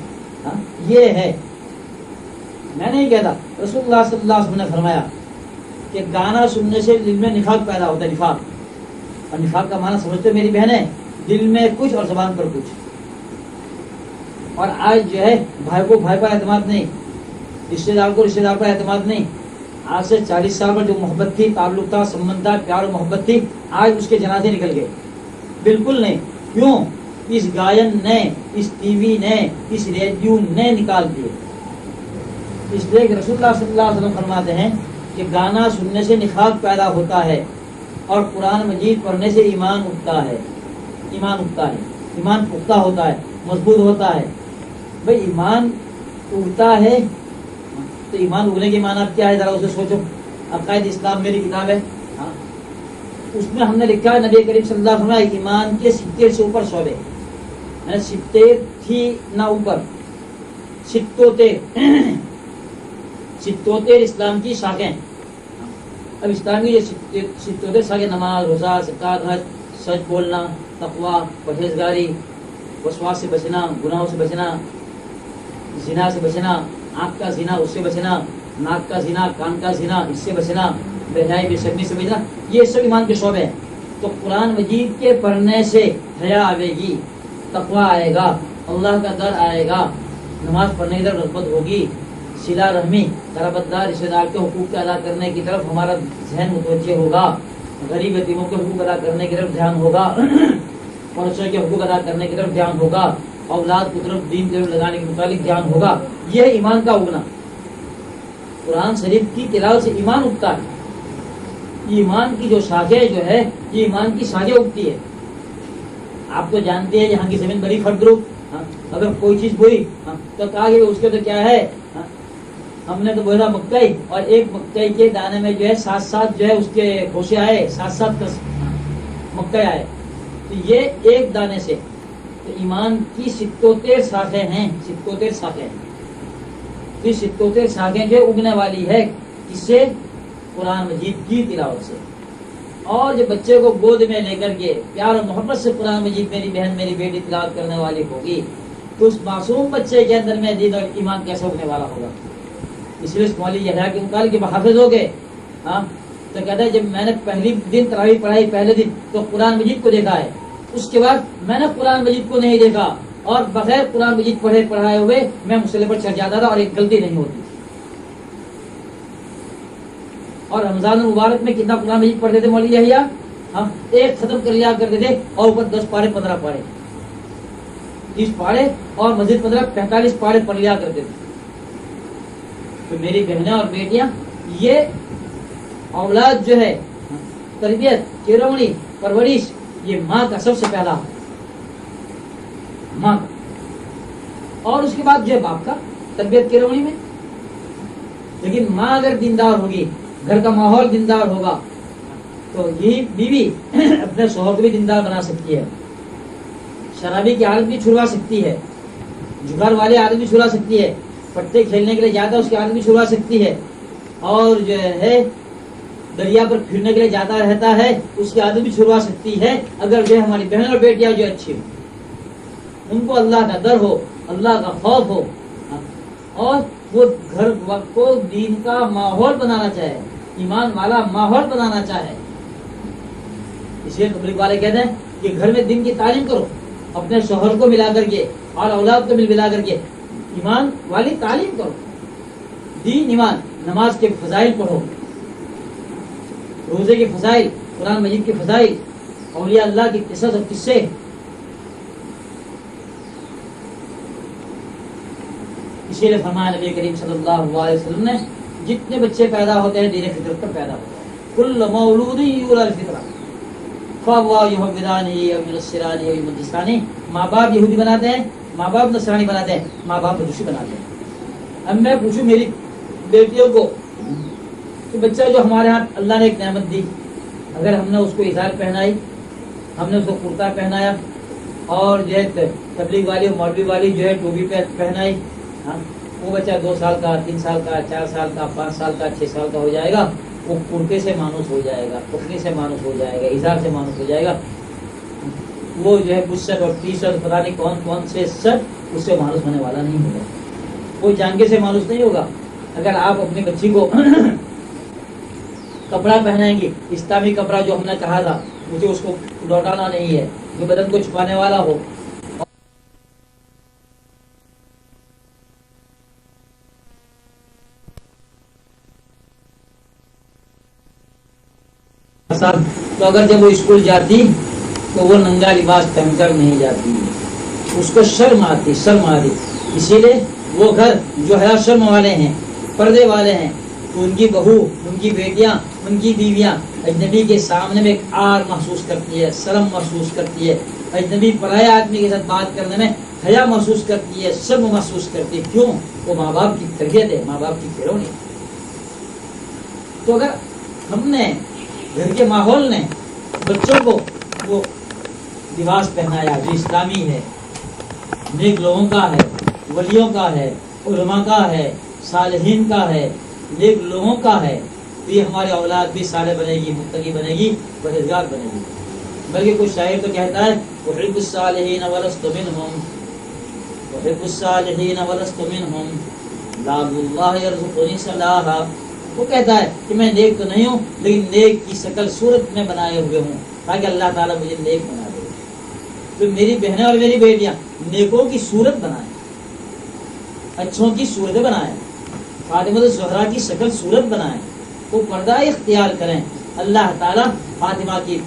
یہ ہے. میں نہیں کہتا، رسول اللہ صلی اللہ علیہ وسلم نے فرمایا کہ گانا سننے سے دل میں نفاق پیدا ہوتا ہے. نفاق، اور نفاق کا معنی سمجھتے میری بہنیں، دل میں کچھ اور زبان پر کچھ. اور آج جو ہے بھائی کو بھائی پر اعتماد نہیں، رشتے دار کو رشتے دار پر اعتماد نہیں. آج سے 40 سال پر جو محبت تھی، تعلق تھا، سمبند تھا، پیار و محبت تھی، آج اس کے جنازے نکل گئے. بالکل نہیں. کیوں؟ اس گائن نے، اس ٹی وی نے، اس ریڈیو نے نکال دیے. اس لیے کہ رسول اللہ صلی اللہ علیہ وسلم فرماتے ہیں کہ گانا سننے سے نفاق پیدا ہوتا ہے، اور قرآن مجید پڑھنے سے ایمان اٹھتا ہے. ایمان اٹھتا ہے، ایمان پختہ ہوتا ہے، مضبوط ہوتا ہے. بھائی ایمان اٹھتا ہے تو ایمان اگنے کے معنی کیا ہے، ذرا اسے سوچو. عقائد اسلام میری کتاب ہے، اس میں ہم نے لکھا ہے نبی کریم صلی اللہ علیہ وسلم ایمان کے 70 سے اوپر شعبے، 70 تھی نہ اوپر، 77 اسلام کی شاخیں. اب اسلام کی جو 77 شاخیں، نماز، روزہ، زکات، حج، سچ بولنا، تقوی، پرہیزگاری، وسواس سے بچنا، گناہوں سے بچنا، زنا سے بچنا، آنکھ کا زنا اس سے بچنا، ناک کا زنا، کان کا زنا اس سے بچنا، بے حیائی بے شرمی سے بچنا، یہ سب ایمان کے شعبے ہیں. تو قرآن مجید کے پڑھنے سے حیا آئے گی، تقوی آئے گا، اللہ کا ڈر آئے گا، نماز پڑھنے کی طرف رغبت ہوگی، صلہ رحمی، قرابت دار رشتے دار کے حقوق ادا کرنے کی طرف ہمارا ذہن متوجہ ہوگا، غریب یتیموں کے حقوق ادا کرنے کی طرف دھیان ہوگا، پڑوسیوں کے حقوق ادا کرنے کی طرف دھیان ہوگا، اولاد کو طرف دین کی طرف لگانے کے متعلق دھیان ہوگا. یہ ہے ایمان کا اگنا. قرآن شریف کی تلاوت سے ایمان اگتا ہے. ایمان کی جو شاخیں جو ہے، یہ ایمان کی شاخیں اگتی ہے. آپ تو جانتے ہیں یہاں کی زمین بڑی فردروپ، اگر کوئی چیز بوئی تو کہا کہ اس کے تو کیا ہے، ہم نے تو بولا مکئی، اور ایک مکئی کے دانے میں جو ہے 7 جو ہے اس کے خوشے آئے، 7 مکئی آئے. تو یہ ایک دانے سے تو ایمان کی 77 شاخیں ہیں. 77 شاخیں، یہ 77 شاخیں جو اگنے والی ہے کس سے؟ قرآن مجید کی تلاوت سے. اور جب بچے کو گود میں لے کر کے پیار اور محبت سے قرآن مجید میری بہن میری بیٹی تلاوت کرنے والی ہوگی تو اس معصوم بچے کے اندر میں دین اور ایمان کیسے اگنے والا ہوگا. اس لیے مولوی یحییٰ کے متعلق جب حافظ ہو گئے تو کہتا ہے جب میں نے پہلی دن تراویح پڑھائی پہلے دن تو قرآن مجید کو دیکھا ہے، اس کے بعد میں نے قرآن مجید کو نہیں دیکھا، اور بغیر قرآن مجید پڑھائے ہوئے میں مصلی پر چڑھ جاتا تھا اور ایک غلطی نہیں ہوتی. اور رمضان المبارک میں کتنا قرآن مجید پڑھتے تھے مولوی یحییٰ؟ ایک ختم کر لیا کرتے تھے، اور اوپر 10 پارے 15 پارے 30 پارے اور مزید 15 45 پارے پڑھ لیا کرتے تھے. تو میری بہنیں اور بیٹیاں، یہ اولاد جو ہے تربیت چیرومنی پرورش یہ ماں کا سب سے پہلا، ماں کا، اور اس کے بعد جو ہے باپ کا تربیت چیرومنی میں. لیکن ماں اگر دیندار ہوگی، گھر کا ماحول دیندار ہوگا تو یہی بیوی اپنے شوہر کو بھی دیندار بنا سکتی ہے، شرابی کی عادت بھی چھڑوا سکتی ہے، جگار والے عادت بھی چھڑا سکتی ہے، پٹے کھیلنے کے لیے جاتا ہے اس کی عادت بھی چھڑا سکتی ہے، اور جو ہے دریا پر پھرنے کے لیے جاتا رہتا ہے اس کی عادت بھی چھڑوا سکتی ہے، اگر جو ہماری بہن اور بیٹیاں جو اچھی ہوں، ان کو اللہ کا ڈر ہو، اللہ کا خوف ہو، اور وہ گھر کو دین کا ماحول بنانا چاہے، ایمان والا ماحول بنانا چاہے۔ اس لیے تبلیغ والے کہتے ہیں کہ گھر میں دین کی تعلیم کرو، اپنے شوہر کو ملا کر کے اور اولاد کو ملا کر کے ایمان والی تعلیم کرو، دین ایمان، نماز کے فضائل پڑھو، روزے کے فضائل، قرآن مجید کے فضائل، اولیاء اللہ کی قصص اور قصے۔ اسی لیے فرمایا نبی کریم صلی اللہ علیہ وسلم نے جتنے بچے پیدا ہوتے ہیں دین فطرت پر پیدا ہوتے ہیں، کل مولود یولد الفطرہ فاللہ یحودانہ او ینصرانہ او یمجسانہ، ماں باپ یہودی بناتے ہیں، ماں باپ نصرانی بناتے ہیں، ماں باپ مجوسی بناتے ہیں۔ اب میں پوچھوں میری بیٹیوں کو کہ بچہ جو ہمارے ہاں اللہ نے ایک نعمت دی، اگر ہم نے اس کو ازار پہنائی، ہم نے اس کو کرتا پہنایا، اور جو ہے تبلیغ والی اور مولوی والی جو ہے ٹوپی پہنائی، وہ بچہ 2 سال کا، 3 سال کا، 4 سال کا، 5 سال کا، 6 سال کا ہو جائے گا، وہ کرتے سے مانوس ہو جائے گا، ٹوپی سے مانوس ہو جائے گا، ازار سے مانوس ہو جائے گا، وہ جو ہے بشرٹ اور ٹی شرٹ پتہ نہیں کون کون سے شرٹ اس سے مانوس ہونے والا نہیں ہوگا، کوئی جانکے سے مانوس نہیں ہوگا۔ اگر آپ اپنی بچی کو کپڑا پہنائیں گے، اسلامی کپڑا جو ہم نے کہا تھا، مجھے اس کو لوٹانا نہیں ہے، جو بدن کو چھپانے والا ہو، تو اگر جب وہ اسکول جاتی تو وہ ننگا لباس پہن کر نہیں جاتی، اس کو شرم آتی، شرم آتی۔ اسی لیے وہ گھر جو حیا شرم والے ہیں، پردے والے ہیں، تو ان کی بہو، ان کی بیٹیاں، ان کی بیویاں اجنبی کے سامنے میں ایک آر محسوس کرتی ہے، شرم محسوس کرتی ہے، اجنبی پرائے آدمی کے ساتھ بات کرنے میں حیا محسوس کرتی ہے، شرم محسوس کرتی ہے۔ کیوں؟ وہ ماں باپ کی تربیت ہے، ماں باپ کی پیروی ہے۔ تو اگر ہم نے گھر کے ماحول نے بچوں کو وہ لباس پہنایا جو اسلامی ہے، نیک لوگوں کا ہے، ولیوں کا ہے، علماء کا ہے، صالحین کا ہے، نیک لوگوں کا ہے، تو یہ ہماری اولاد بھی صالح بنے گی، متقی بنے گی، پرہیزگار بنے گی۔ بلکہ کچھ شاعر تو کہتا ہے احب الصالحین ولست منہم، احب الصالحین ولست منہم، لعل اللہ یرزقنی صلاحا۔ وہ کہتا ہے کہ میں نیک تو نہیں ہوں لیکن نیک کی شکل صورت میں بنائے ہوئے ہوں تاکہ اللہ تعالیٰ مجھے نیک بنا دے۔ تو میری بہنیں اور میری بیٹیاں نیکوں کی صورت بنائیں، اچھوں کی صورتیں بنائیں، فاطمہ الزہرا کی شکل صورت بنائیں، وہ پردہ اختیار کریں۔ اللہ تعالیٰ فاطمہ کی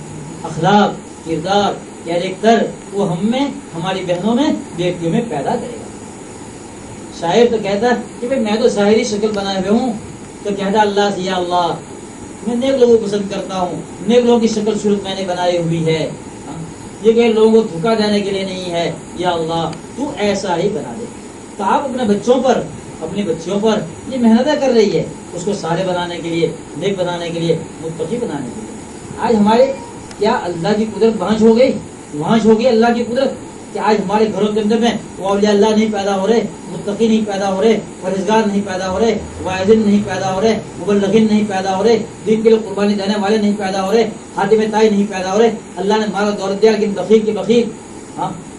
اخلاق، کردار، کیریکٹر وہ ہم میں، ہماری بہنوں میں، بیٹیوں میں پیدا کرے گا۔ شاعر تو کہتا ہے کہ میں تو ظاہری شکل بنائے ہوئے ہوں، تو کہتا اللہ سے یا اللہ میں نیک لوگوں کو پسند کرتا ہوں، نیک لوگوں کی شکل صورت میں نے بنائی ہوئی ہے، یہ کہ لوگوں کو دھوکہ دینے کے لیے نہیں ہے، یا اللہ تو ایسا ہی بنا دے۔ تو آپ اپنے بچوں پر، اپنی بچیوں پر یہ محنتیں کر رہی ہے اس کو صالح بنانے کے لیے، نیک بنانے کے لیے، متقی بنانے کے لیے۔ آج ہمارے کیا اللہ کی قدرت وہاں ہو گئی، وہاں ہو گئی اللہ کی قدرت کہ آج ہمارے گھروں کے اندر میں وہ اولیاء اللہ نہیں پیدا ہو رہے، متقی نہیں پیدا ہو رہے، پرہیزگار نہیں پیدا ہو رہے، واعظین نہیں پیدا ہو رہے، مبلغین نہیں پیدا ہو رہے، دین کے لیے قربانی دینے والے نہیں پیدا ہو رہے، خاتم تائی نہیں پیدا ہو رہے۔ اللہ نے ہمارا دولت دیا لیکن بخیل کے بخیل،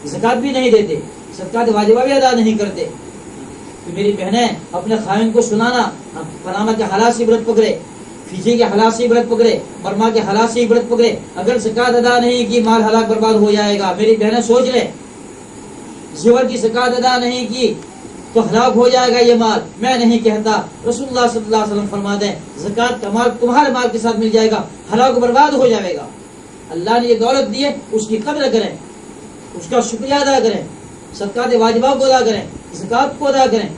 زکوٰۃ بھی نہیں دیتے، صدقات واجبہ بھی ادا نہیں کرتے۔ تو میری بہنیں اپنے خائن کو سنانا، پاناما کے حالات سے عبرت پکڑے، فیجی کے حالات سے عبرت پکڑے، برما کے حالات سے عبرت پکڑے۔ اگر زکوٰۃ ادا نہیں کی مال ہلاک برباد ہو جائے گا۔ میری بہنیں سوچ لیں، زیور کی زکوٰۃ ادا نہیں کی تو ہلاک ہو جائے گا یہ مال۔ میں نہیں کہتا، رسول اللہ صلی اللہ علیہ وسلم فرماتے ہیں زکوٰۃ کا مال تمہارے مال کے ساتھ مل جائے گا، ہلاک برباد ہو جائے گا۔ اللہ نے یہ دولت دی ہے، اس کی قدر کریں، اس کا شکریہ ادا کریں، صدقات واجبہ کو ادا کریں، زکوٰۃ کو ادا کریں،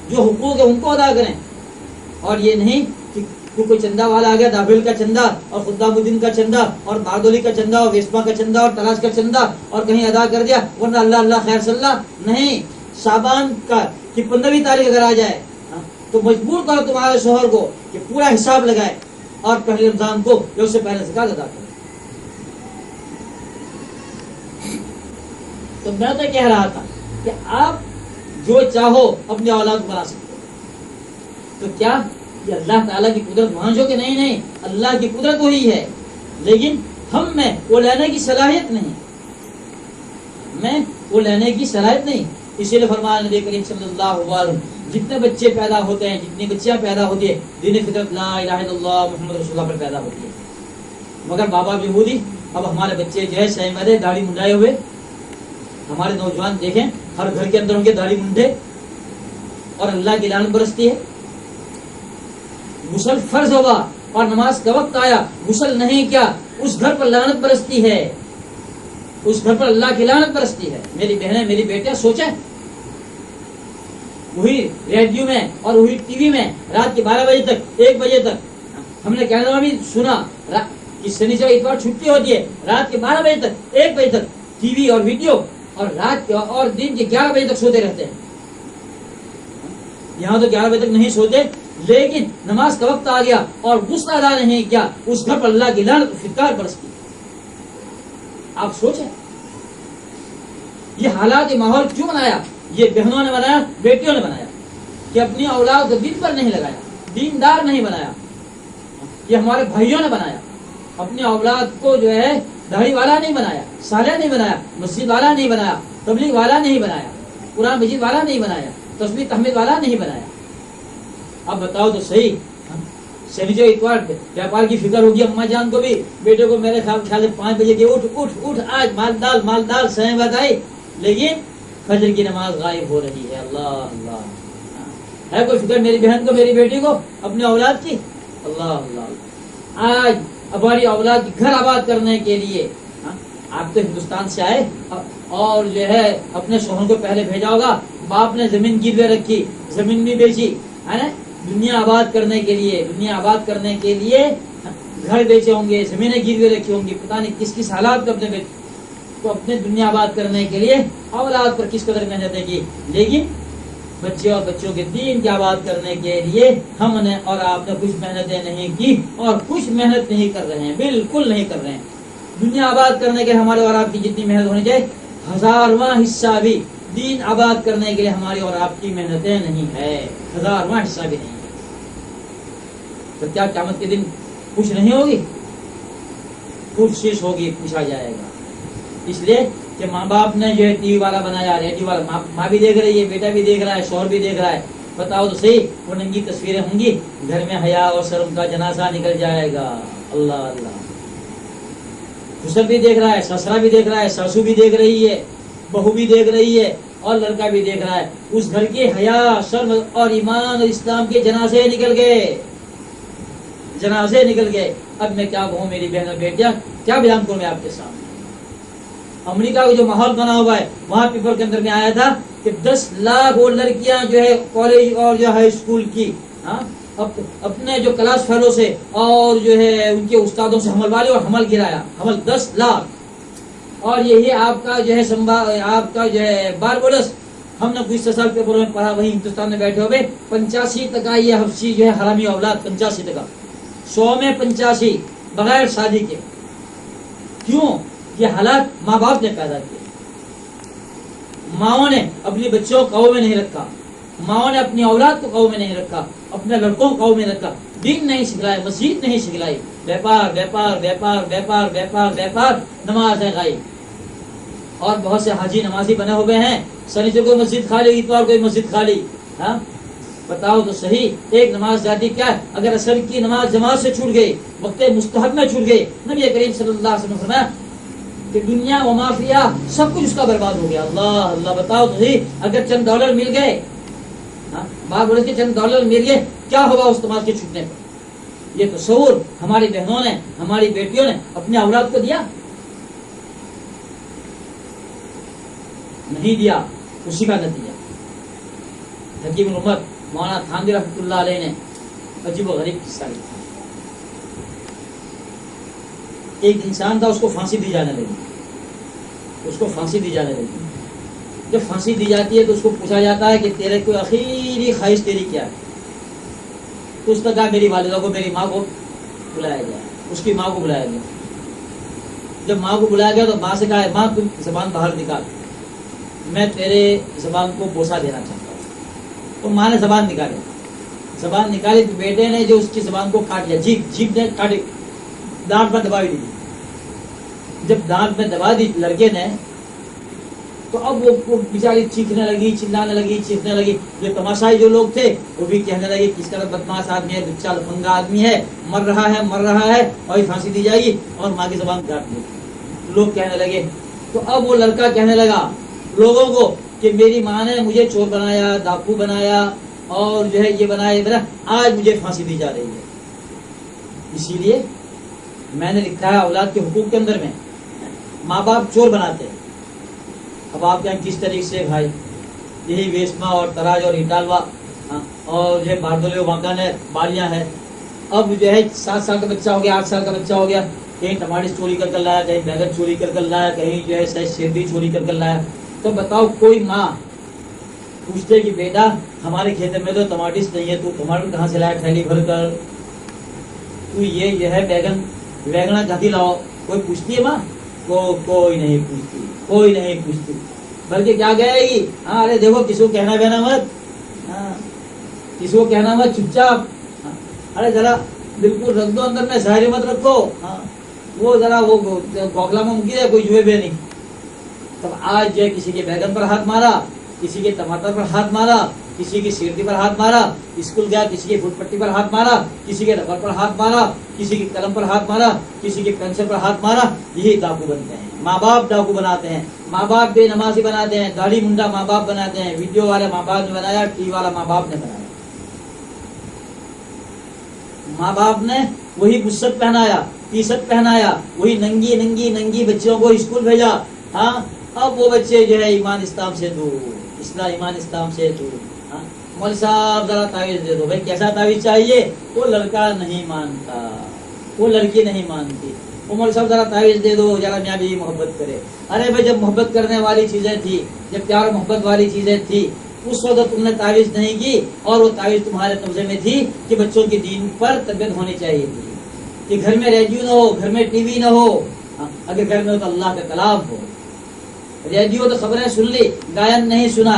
جو حقوق ہے ان کو ادا کریں۔ اور یہ نہیں کہ کوئی چندہ والا آ گیا، دابل کا چندہ اور خدام الدین کا چندہ اور بہادولی کا چندہ اور ویسپا کا چندہ اور تلاش کا چندہ اور کہیں ادا کر دیا ورنہ اللہ اللہ خیر صلی اللہ نہیں۔ شعبان کا کہ 15ویں تاریخ اگر آ جائے تو مجبور کرو تمہارے شوہر کو کہ پورا حساب لگائے اور پہلے رمضان کو جو اس سے پہلے زکوٰۃ ادا کرے۔ تو میں تو کہہ رہا تھا کہ آپ جو چاہو اپنے اولاد کو بنا سکتے ہو. تو کیا یہ اللہ تعالیٰ کی قدرت مانجو کہ نہیں؟ اللہ کی قدرت وہی ہے، لیکن ہم میں وہ لینے کی صلاحیت نہیں، اسی لیے فرمایا نبی کریم صلی اللہ علیہ وسلم جتنے بچے پیدا ہوتے ہیں، جتنی بچیاں پیدا ہوتی ہے، دین فطرت لا الہ الا اللہ محمد رسول اللہ پر پیدا ہوتی ہے. مگر ماں باپ یہودی. اب ہمارے بچے جو ہے سہمدے داڑھی منڈائے ہوئے، ہمارے نوجوان دیکھیں ہر گھر کے اندر ان کے داڑھی منڈے، اور اللہ کی لعنت برستی ہے. غسل فرض ہوا اور نماز کا وقت آیا، غسل نہیں کیا، اس گھر پر لعنت برستی ہے، اس گھر پر اللہ کی لعنت برستی ہے. میری بہنیں، میری بیٹیاں سوچیں، وہی ریڈیو میں اور وہی ٹی وی میں رات کے 12 بجے تک 1 بجے تک ہم نے کہنا بھی سنا کہ شنیچر اتوار چھٹی ہوتی ہے، رات کے 12 بجے تک 1 بجے تک ٹی وی اور ویڈیو، اور رات کے اور دن کے 11 بجے تک سوتے رہتے ہیں. یہاں تو 11 بجے تک نہیں سوتے، لیکن نماز کا وقت آ گیا اور غسل ادا نہیں کیا، اس گھر پر اللہ کی لعنت فٹکار برستی. آپ سوچیں یہ حالات، یہ ماحول کیوں بنایا؟ یہ بہنوں نے بنایا، بیٹیوں نے بنایا، کہ اپنی اولاد کو دین پر نہیں لگایا، دیندار نہیں بنایا. یہ ہمارے بھائیوں نے بنایا، اپنی اولاد کو جو ہے داڑھی والا نہیں بنایا، صالح نہیں بنایا، مسجد والا نہیں بنایا، تبلیغ والا نہیں بنایا، قرآن مجید والا نہیں بنایا، تسبیح تحمید والا نہیں بنایا. اب بتاؤ تو صحیح، شنیچر اتوار ویاپار کی فکر ہوگی اماں جان کو بھی، بیٹے کو میرے خیال سے 5 بجے کے اٹھ آج مال دال سہیں بتائی، لیکن فجر کی نماز غائب ہو رہی ہے. اللہ اللہ، ہے کوئی فکر میری بہن کو، میری بیٹی کو، اپنے اولاد کی؟ اللہ اللہ. آج ہماری اولاد کی گھر آباد کرنے کے لیے آپ تو ہندوستان سے آئے اور جو ہے اپنے شوہر کو پہلے بھیجا ہوگا، باپ نے زمین گروی رکھی، زمین بھی بیچی ہے نا، دنیا آباد کرنے کے لیے گھر بیچے ہوں گے، زمینیں گروی رکھی ہوں گی، پتہ نہیں کس کس حالات کو اپنے دنیا آباد کرنے کے لیے اولاد پر کس قدر محنتیں کی. لیکن بچے اور بچوں کے دین کی آباد کرنے کے لیے ہم نے اور آپ نے کچھ محنتیں نہیں کی، اور کچھ محنت نہیں کر رہے ہیں، بالکل نہیں کر رہے ہیں. دنیا آباد کرنے کے ہمارے اور آپ کی جتنی محنت ہونی چاہیے، 1000واں حصہ بھی دین آباد کرنے کے لیے ہماری اور آپ کی محنتیں نہیں ہے، 1000واں حصہ بھی نہیں ہے. تو کیا قیامت کے دن کچھ نہیں ہوگی؟ کوشش ہوگی، پوچھا جائے گا. اس لیے کہ ماں باپ نے جو ہے ٹی وی والا بنایا، ریڈیو والا، ماں بھی دیکھ رہی ہے، بیٹا بھی دیکھ رہا ہے، شوہر بھی دیکھ رہا ہے. بتاؤ تو صحیح، وہ ننگی تصویریں ہوں گی، گھر میں حیا اور شرم کا جنازہ نکل جائے گا. اللہ اللہ. سسر بھی دیکھ رہا ہے، سسرا بھی دیکھ رہا ہے، ساسو بھی دیکھ رہی ہے، بہو بھی دیکھ رہی ہے، اور لڑکا بھی دیکھ رہا ہے. اس گھر کے حیا، شرم اور ایمان اور اسلام کے جنازے نکل گئے. اب میں کیا کہوں میری بہن اور بیٹیاں، کیا بیان کروں میں آپ کے سامنے؟ امریکہ کا جو ماحول بنا ہوا ہے، وہاں پیپر کے اندر میں آیا تھا کہ 10 لاکھ وہ لڑکیاں جو ہے کالج اور جو ہائی اسکول کی اپنے جو کلاس فیلو سے اور جو ہے ان کے استادوں سے حمل والے اور حمل گرایا، حمل 10 لاکھ. اور یہی آپ کا جو ہے باربولس، ہم نے کچھ سال پیپروں میں پڑھا، وہی ہندوستان میں بیٹھے ہوئے 85% یہ حفظی جو ہے حرامی اولاد، 85%، 100 میں 85 بغیر شادی کے. کیوں؟ یہ حالات ماں باپ نے پیدا کیے. ماؤں نے اپنی بچوں کو قابو میں نہیں رکھا، ماؤں نے اپنی اولاد کو قابو میں نہیں رکھا، اپنے لڑکوں کو قابو میں رکھا، دین نہیں سکھلایا، مسجد نہیں سکھلائی، ویپار، نماز ہے غائب. اور بہت سے حاجی نمازی بنے ہوئے ہیں، سنیچر کو مسجد خالی، اتوار کو مسجد خالی. بتاؤ تو صحیح، ایک نماز جاتی کیا ہے؟ اگر عصر کی نماز جماعت سے چھوٹ گئی، وقت مستحب میں چھوٹ گئی، نبی کریم صلی اللہ علیہ وسلم نے فرمایا کہ دنیا و مافیا سب کچھ اس کا برباد ہو گیا. اللہ اللہ. بتاؤ تو صحیح، اگر چند ڈالر مل گئے، بار بولے کہ چند ڈالر مل گئے، کیا ہوگا اس نماز کے چھوٹنے پر؟ یہ تصور ہماری بہنوں نے، ہماری بیٹیوں نے اپنے اولاد کو دیا؟ نہیں دیا. اسی کا نتیجہ حکیم الامت مولانا تھانوی رحمۃ اللہ علیہ نے عجیب و غریب قصہ لکھا. ایک انسان تھا، اس کو پھانسی دی جانے لگی. جب پھانسی دی جاتی ہے تو اس کو پوچھا جاتا ہے کہ تیرے کوئی آخری خواہش تیری کیا ہے؟ تو اس نے کہا میری والدہ کو، میری ماں کو بلایا گیا. اس کی ماں کو بلایا گیا. جب ماں کو بلایا گیا تو ماں سے کہا ماں تم زبان باہر نکال. میں تیرے زبان کو بوسا دینا چاہتا ہوں. تو ماں نے زبان نکالی تو بیٹے نے جو اس کی زبان کو کاٹ لیا، جیپ نے کاٹی، دانت میں دبا دی. جب دانت میں دبا دی لڑکے نے تو اب وہ بیچاری چیخنے لگی، چلانے لگی، چیخنے لگی. جو تماشائی جو لوگ تھے وہ بھی کہنے لگے کس طرح بدماش آدمی ہے، بچہ لفنگا آدمی ہے، مر رہا ہے اور پھانسی دی جائے گی اور ماں کی زبان کاٹ لی. لوگ کہنے لگے. تو اب وہ لڑکا کہنے لگا لوگوں کو کہ میری ماں نے مجھے چور بنایا، ڈاکو بنایا اور جو ہے یہ بنایا، آج مجھے پھانسی دی جا رہی ہے. اسی لیے میں نے لکھا ہے اولاد کے حقوق کے اندر میں ماں باپ چور بناتے ہیں. اب آپ کے یہاں کس طریقے سے بھائی یہی ویسما اور تراج اور اٹالوا اور جو ہے باردولے واکانر باڑیاں ہیں. اب جو ہے 7 سال کا بچہ ہو گیا، 8 سال کا بچہ ہو گیا، کہیں ٹماٹر چوری کر لایا، کہیں بیگن چوری کر لایا، کہیں جو ہے سیردی چوری کر لایا. تو بتاؤ کوئی ماں پوچھتے کہ بیٹا ہمارے کھیت میں تو ٹماٹر نہیں ہے، تو ٹماٹر کہاں سے لایا تھیلی بھر کر؟ تو یہ جو ہے بیگنا کہاں لاؤ؟ کوئی پوچھتی ہے ماں؟ کوئی نہیں پوچھتی. بلکہ کیا کہے گی؟ ہاں ارے دیکھو کسی کو کہنا بہنا مت، کسی کو کہنا مت، چپ چاپ، ارے ذرا بالکل رکھ دو اندر میں، ظاہر مت رکھو. وہ ذرا وہ گوکھلا میں ممکن ہے کوئی جوئے بے نہیں. تب آج جو ہے کسی کے بیگن پر ہاتھ مارا، کسی کے ٹماٹر پر ہاتھ مارا، کسی کی سیردی پر ہاتھ مارا، اسکول گیا کسی کی فٹ پٹی پر ہاتھ مارا، کسی کے ربڑ پر ہاتھ مارا، کسی کی قلم پر ہاتھ مارا، کسی کی پینسل پر ہاتھ مارا. یہی ڈاکو بنتے ہیں. ماں باپ ڈاکو بناتے ہیں، ماں باپ بے نمازی بناتے ہیں، داڑھی منڈا ماں باپ بناتے ہیں. ویڈیو والے ماں باپ نے بنایا، ٹی وی والا ماں باپ نے بنایا. ماں باپ نے وہی بست پہنایا، ٹی شرٹ پہنایا، وہی ننگی بچوں کو اسکول بھیجا. اب وہ بچے جو ہے ایمان اسلام سے دور، ایمان اسلام سے دور. مول صاحب ذرا تعویذ دے دو. بھائی کیسا تعویذ چاہیے؟ وہ لڑکا نہیں مانتا، وہ لڑکی نہیں مانتی. وہ مول صاحب ذرا تعویذ دے دو، ذرا میاں بیوی محبت کرے. ارے بھائی جب محبت کرنے والی چیزیں تھی، جب پیار محبت والی چیزیں تھی، اس وقت تم نے تعویذ نہیں کی، اور وہ تعویذ تمہارے قبضے میں تھی کہ بچوں کی دین پر تربیت ہونی چاہیے تھی، کہ گھر میں ریڈیو نہ ہو، گھر میں ٹی وی نہ ہو. اگر گھر میں ہو تو اللہ کا کلام ہو. ریڈیو تو خبریں سن لی، گائن نہیں سنا،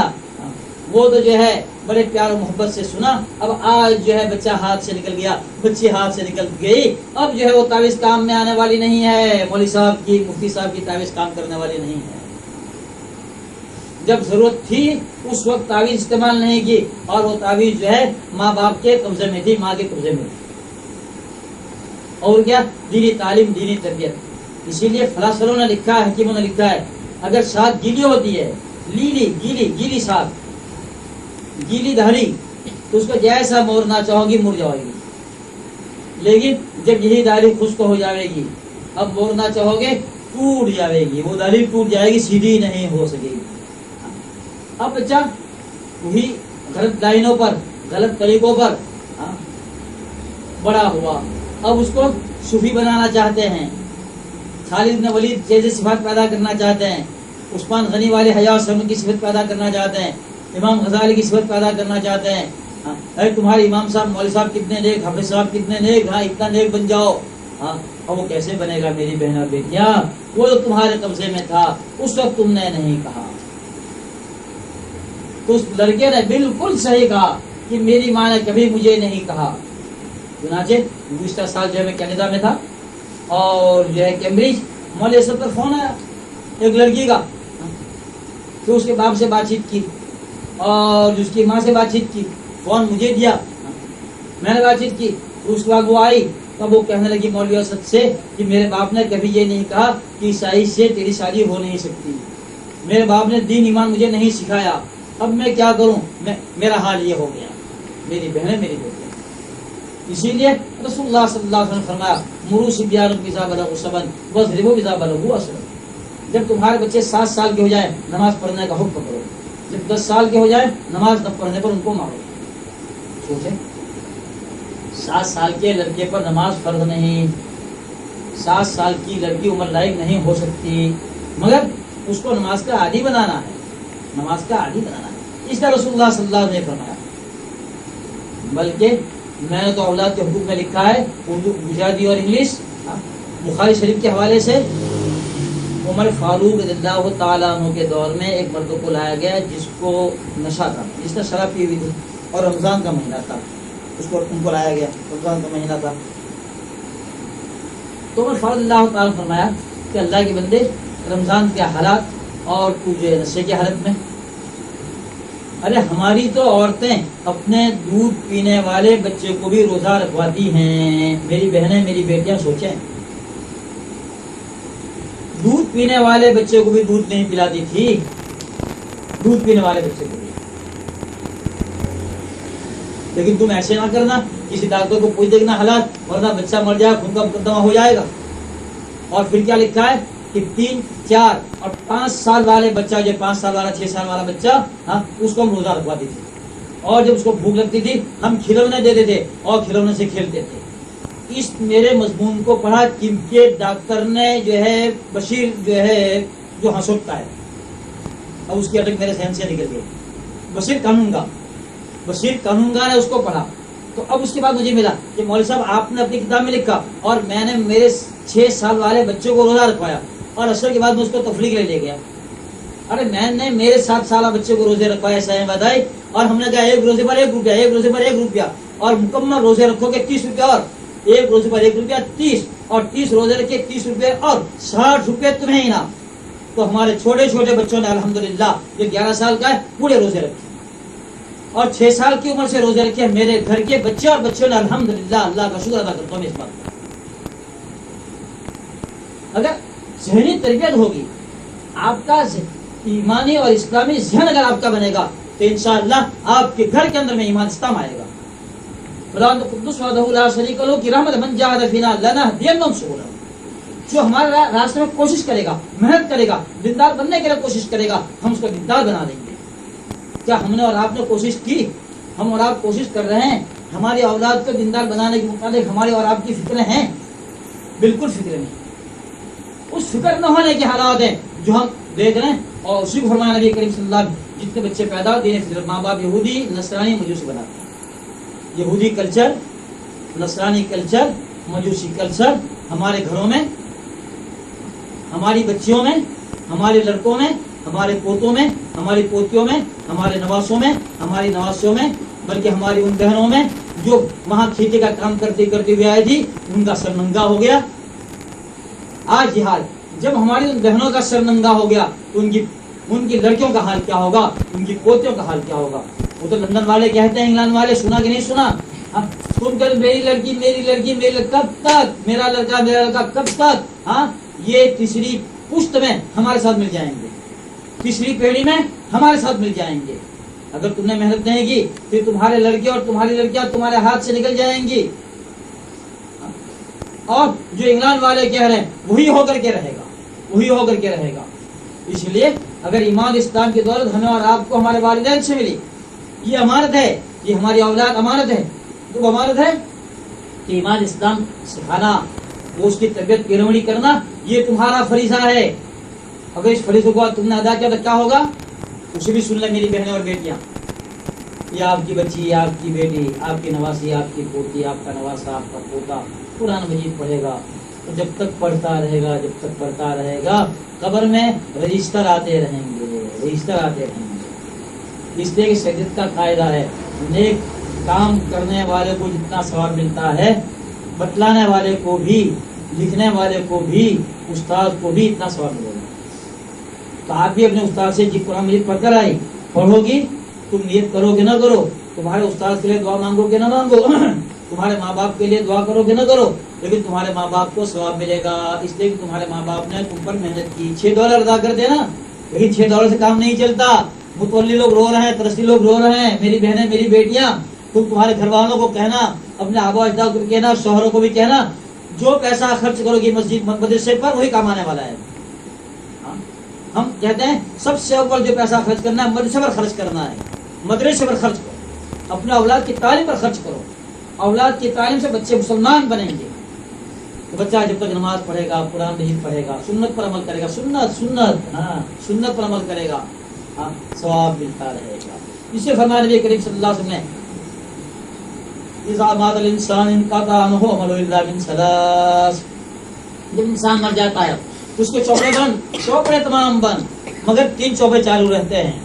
وہ تو جو ہے بڑے پیار و محبت سے سنا. اب آج جو ہے بچہ ہاتھ سے نکل گیا، بچی ہاتھ سے نکل گئی. اب جو ہے وہ تعویذ کام میں آنے والی نہیں ہے. مولوی صاحب کی، مفتی صاحب کی تعویذ کام کرنے والی نہیں ہے. جب ضرورت تھی اس وقت تعویذ استعمال نہیں کی، اور وہ تعویذ جو ہے ماں باپ کے قبضے میں تھی، ماں کے قبضے میں تھی. اور کیا؟ دینی تعلیم، دینی تربیت. اسی لیے فلاسفوں نے لکھا ہے، حکیموں نے لکھا ہے، اگر ساتھ گیلی ہوتی ہے، گیلی ساتھ، گیلی دہلی، تو اس کو جیسا مورنا چاہو گی مر جائے گی. لیکن جب یہی دہلی خشک ہو جائے گی، اب مورنا چاہو گے ٹوٹ جائے گی، وہ دہلی ٹوٹ جائے گی، سیدھی نہیں ہو سکے گی. اب بچہ وہی غلط لائنوں پر، غلط طریقوں پر بڑا ہوا. اب اس کو صوفی بنانا چاہتے ہیں، خالد بن ولید جیسے صفات پیدا کرنا چاہتے ہیں، عثمان غنی والے حیا و شرم کی صفت پیدا کرنا چاہتے ہیں، امام غزالی کی صفت پیدا کرنا چاہتے ہیں. اے تمہارے امام صاحب، مولوی صاحب کتنے نیک، حافظ صاحب کتنے نیک، اتنا نیک بن جاؤ. اور وہ کیسے بنے گا میری بہن اور بیٹیاں؟ وہ تو تمہارے قبضے میں تھا، اس وقت تم نے نہیں کہا. تو اس لڑکے نے بالکل صحیح کہا کہ میری ماں نے کبھی مجھے نہیں کہا. چنانچہ گزشتہ سال جو ہے میں کینیڈا میں تھا، اور جو ہے کیمبرج، مولوی اسد پر فون آیا ایک لڑکی کا. تو اس کے باپ سے بات چیت کی اور اس کی ماں سے بات چیت کی. فون مجھے دیا، میں نے بات چیت کی. اس کے بعد وہ آئی، تب وہ کہنے لگی مولوی اسد سے کہ میرے باپ نے کبھی یہ نہیں کہا کہ عیسائی سے تیری شادی ہو نہیں سکتی. میرے باپ نے دین ایمان مجھے نہیں سکھایا. اب میں کیا کروں؟ میرا حال یہ ہو گیا. میری بہنیں، میری بیٹیاں. اسی لیے رسول اللہ صلی اللہ علیہ وسلم نے فرمایا مروا صبیانکم اذا بلغوا سبعا واضربوهم اذا بلغوا 10. جب تمہارے بچے 7 سال کے ہو جائیں نماز پڑھنے کا حکم کرو، جب 10 سال کے ہو جائیں نماز نہ پڑھنے پر ان کو مارو. سوچیں، 7 سال کے لڑکے پر نماز فرض نہیں، 7 سال کی لڑکی عمر لائق نہیں ہو سکتی، مگر اس کو نماز کا عادی بنانا ہے، نماز کا عادی بنانا ہے. اس کا رسول اللہ صلی اللہ علیہ وسلم نے فرمایا. بلکہ میں نے تو اولاد کے حقوق میں لکھا ہے، اردو، گجراتی اور انگلش، بخاری شریف کے حوالے سے عمر فاروق رضی اللہ تعالیٰ عنہ کے دور میں ایک مرد کو لایا گیا جس کو نشہ تھا، جس نے شراب پی ہوئی تھی اور رمضان کا مہینہ تھا، ان کو لایا گیا، رمضان کا مہینہ تھا. تو عمر فاروق اللہ تعالیٰ نے فرمایا کہ اللہ کے بندے، رمضان کے حالات اور تو جو ہے نشے کی حالت میں، ارے ہماری تو عورتیں اپنے دودھ پینے والے بچے کو بھی روزہ رکھواتی ہیں. میری بہنیں، میری بیٹیاں سوچیں، دودھ پینے والے بچے کو بھی دودھ نہیں پلاتی تھی، دودھ پینے والے بچے کو بھی. لیکن تم ایسے نہ کرنا، کسی ڈاکٹر کو پوچھ دیکھنا حالات، ورنہ بچہ مر جائے، خون کا مقدمہ ہو جائے گا. اور پھر کیا لکھا ہے کہ 3، 4 اور 5 سال والے بچہ، جو 5 سال والا، 6 سال والا بچہ، اس کو ہم روزہ رکھواتی تھی. اور جب اس کو بھوک لگتی تھی ہم کھلونے دیتے تھے اور کھلونے سے کھیلتے تھے. اس میرے مضمون کو پڑھا کہ ڈاکٹر نے جو ہے بشیر جو ہے جو ہنسوٹتا ہے، اب اس کی اٹک میرے ذہن سے نکل گئی، بشیر قانونگا نے اس کو پڑھا. تو اب اس کے بعد مجھے ملا کہ مولوی صاحب آپ نے اپنی کتاب میں لکھا اور میں نے میرے 6 سال والے بچوں کو روزہ رکھوایا اور عصر کے بعد میں اس کو تفریح کے لیے لے گیا. ارے میں نے میرے 7 سالہ بچے کو روزے رکھوایا سائیں بدائی، اور ہم نے کہا ایک روزے پر 1 روپیہ، ایک روزے پر 1 روپیہ، اور مکمل روزے رکھو گے 30 روپیہ، اور ایک روزے پر 1 روپیہ 30، اور 30 روزے رکھے 30 روپے اور 60 روپے تمہیں انعام. تو ہمارے چھوٹے چھوٹے بچوں نے الحمدللہ، جو 11 سال کا ہے، پورے روزے رکھے، اور 6 سال کی عمر سے روزے رکھے. میرے گھر کے بچے اور بچوں نے الحمدللہ، اللہ کا شکر ادا کرتا ہوں اس بات کا. اگر ذہنی تربیت ہوگی، آپ کا ایمانی اور اسلامی ذہن اگر آپ کا بنے گا، تو انشاءاللہ آپ کے گھر کے اندر میں ایمان اسلام آئے گا. خداوند قدوس وحدہ لا شریک لہ کی رحمت من جاہد فینا لنہدینہم سبلنا، جو ہمارے راستے میں کوشش کرے گا، محنت کرے گا، دیندار بننے کے لیے کوشش کرے گا، ہم اس کو دیندار بنا دیں گے. کیا ہم نے اور آپ نے کوشش کی؟ ہم اور آپ کوشش کر رہے ہیں ہماری اولاد کو دیندار بنانے کے متعلق؟ ہمارے اور آپ کی فکریں ہیں؟ بالکل فکر نہیں. اس فکر نہ ہونے کے حالات ہیں جو ہم دیکھ رہے ہیں. اور اسی کو فرمایا نبی کریم صلی اللہ علیہ وسلم، جتنے بچے پیدا ہوتے ہیں ماں باپ یہودی نصرانی مجوسی بناتے ہیں. یہودی کلچر، نصرانی کلچر، مجوسی کلچر ہمارے گھروں میں، ہماری بچیوں میں، ہمارے لڑکوں میں، ہمارے پوتوں میں، ہماری پوتیوں میں، ہمارے نواسوں میں، ہماری نواسیوں میں، بلکہ ہماری ان بہنوں میں جو وہاں کھیتی کا کام کرتے کرتے ہوئے آئی تھی، ان کا سر ننگا ہو گیا. آج یہ حال، جب ہماری ان بہنوں کا سر ننگا ہو گیا تو ان کی لڑکیوں کا حال کیا ہوگا، ان کی پوتیوں کا حال کیا ہوگا. وہ تو لندن والے کہتے ہیں، انگلینڈ والے، سنا کہ نہیں سنا؟ سن کر میری لڑکی، میری لڑکی، میری لڑکی، کب تک میرا لڑکا، میرا لڑکا، کب تک؟ یہ تیسری پشت میں ہمارے ساتھ مل جائیں گے، تیسری پیڑھی میں ہمارے ساتھ مل جائیں گے. اگر تم نے محنت نہیں کی پھر تمہارے لڑکے اور تمہاری لڑکیاں تمہارے ہاتھ سے نکل جائیں گی. اور جو انگلینڈ والے کہہ رہے ہیں وہی ہو کر کے رہے گا، وہی ہو کر کے رہے گا. اس لیے اگر ایمان اسلام کی دولت ہمیں اور آپ کو ہمارے والدین سے ملی، یہ امانت ہے، یہ ہماری اولاد امانت ہے. تو امانت ہے کہ ایمان اسلام سکھانا، وہ اس کی طبیعت پیروی کرنا، یہ تمہارا فریضہ ہے. اگر اس فریضے کو تم نے ادا کیا تو کیا ہوگا؟ اسے بھی سن لیں میری بہنیں اور بیٹیاں. یہ آپ کی بچی، یہ آپ کی بیٹی، آپ کی نواسی، آپ کی پوتی، آپ کا نواسا، آپ کا پوتا قرآن مجید پڑھے گا، تو جب تک پڑھتا رہے گا، جب تک پڑھتا رہے گا، قبر میں رجسٹر آتے رہیں گے، رجسٹر آتے رہیں گے. اس لیے کہ شریعت کا قاعدہ ہے، نیک کام کرنے والے کو جتنا ثواب ملتا ہے، بتلانے والے کو بھی، لکھنے والے کو بھی، استاد کو بھی اتنا ثواب ملے گا. تو آپ بھی اپنے استاد سے جی قرآن مجید پڑھ کر آئی، پڑھو گی، تم نیت کرو گے نہ کرو، تمہارے استاد کے لیے دعا مانگو گے نہ مانگو، تمہارے ماں باپ کے لیے دعا کرو گے نہ کرو، لیکن تمہارے ماں باپ کو ثواب ملے گا. اس لیے کہ تمہارے ماں باپ نے تم پر محنت کی. $6 ادا کر دینا، لیکن $6 سے کام نہیں چلتا. متولی لوگ رو رہے ہیں، ترسی لوگ رو رہے ہیں، میری بہنیں، میری بیٹیاں، تم تمہارے گھر والوں کو کہنا، اپنے آبا اجداد کو کہنا، شوہروں کو بھی کہنا، جو پیسہ خرچ کرو گی مسجد مدرسے پر وہی کام آنے والا ہے. ہم کہتے ہیں سب سے اول جو پیسہ خرچ کرنا ہے مدرسے پر خرچ کرنا ہے. مدرسے پر خرچ کرو، اپنے اولاد کی تعلیم پر خرچ کرو. اولاد کی تعلیم سے بچے مسلمان بنیں گے. تو بچہ جب تک نماز پڑھے گا، قرآن مجید پڑھے گا، سنت پر عمل کرے گا، سنت پر عمل کرے گا، ثواب ملتا رہے گا. اسے فرمایا نبی کریم صلی اللہ علیہ وسلم نے، اذا مات الانسان انقطع عنہ عمله الا من ثلاث، جب انسان مر جاتا ہے اس کے چوپڑے بند، چوپڑے تمام بند، مگر 3 چوپڑے چالو رہتے ہیں.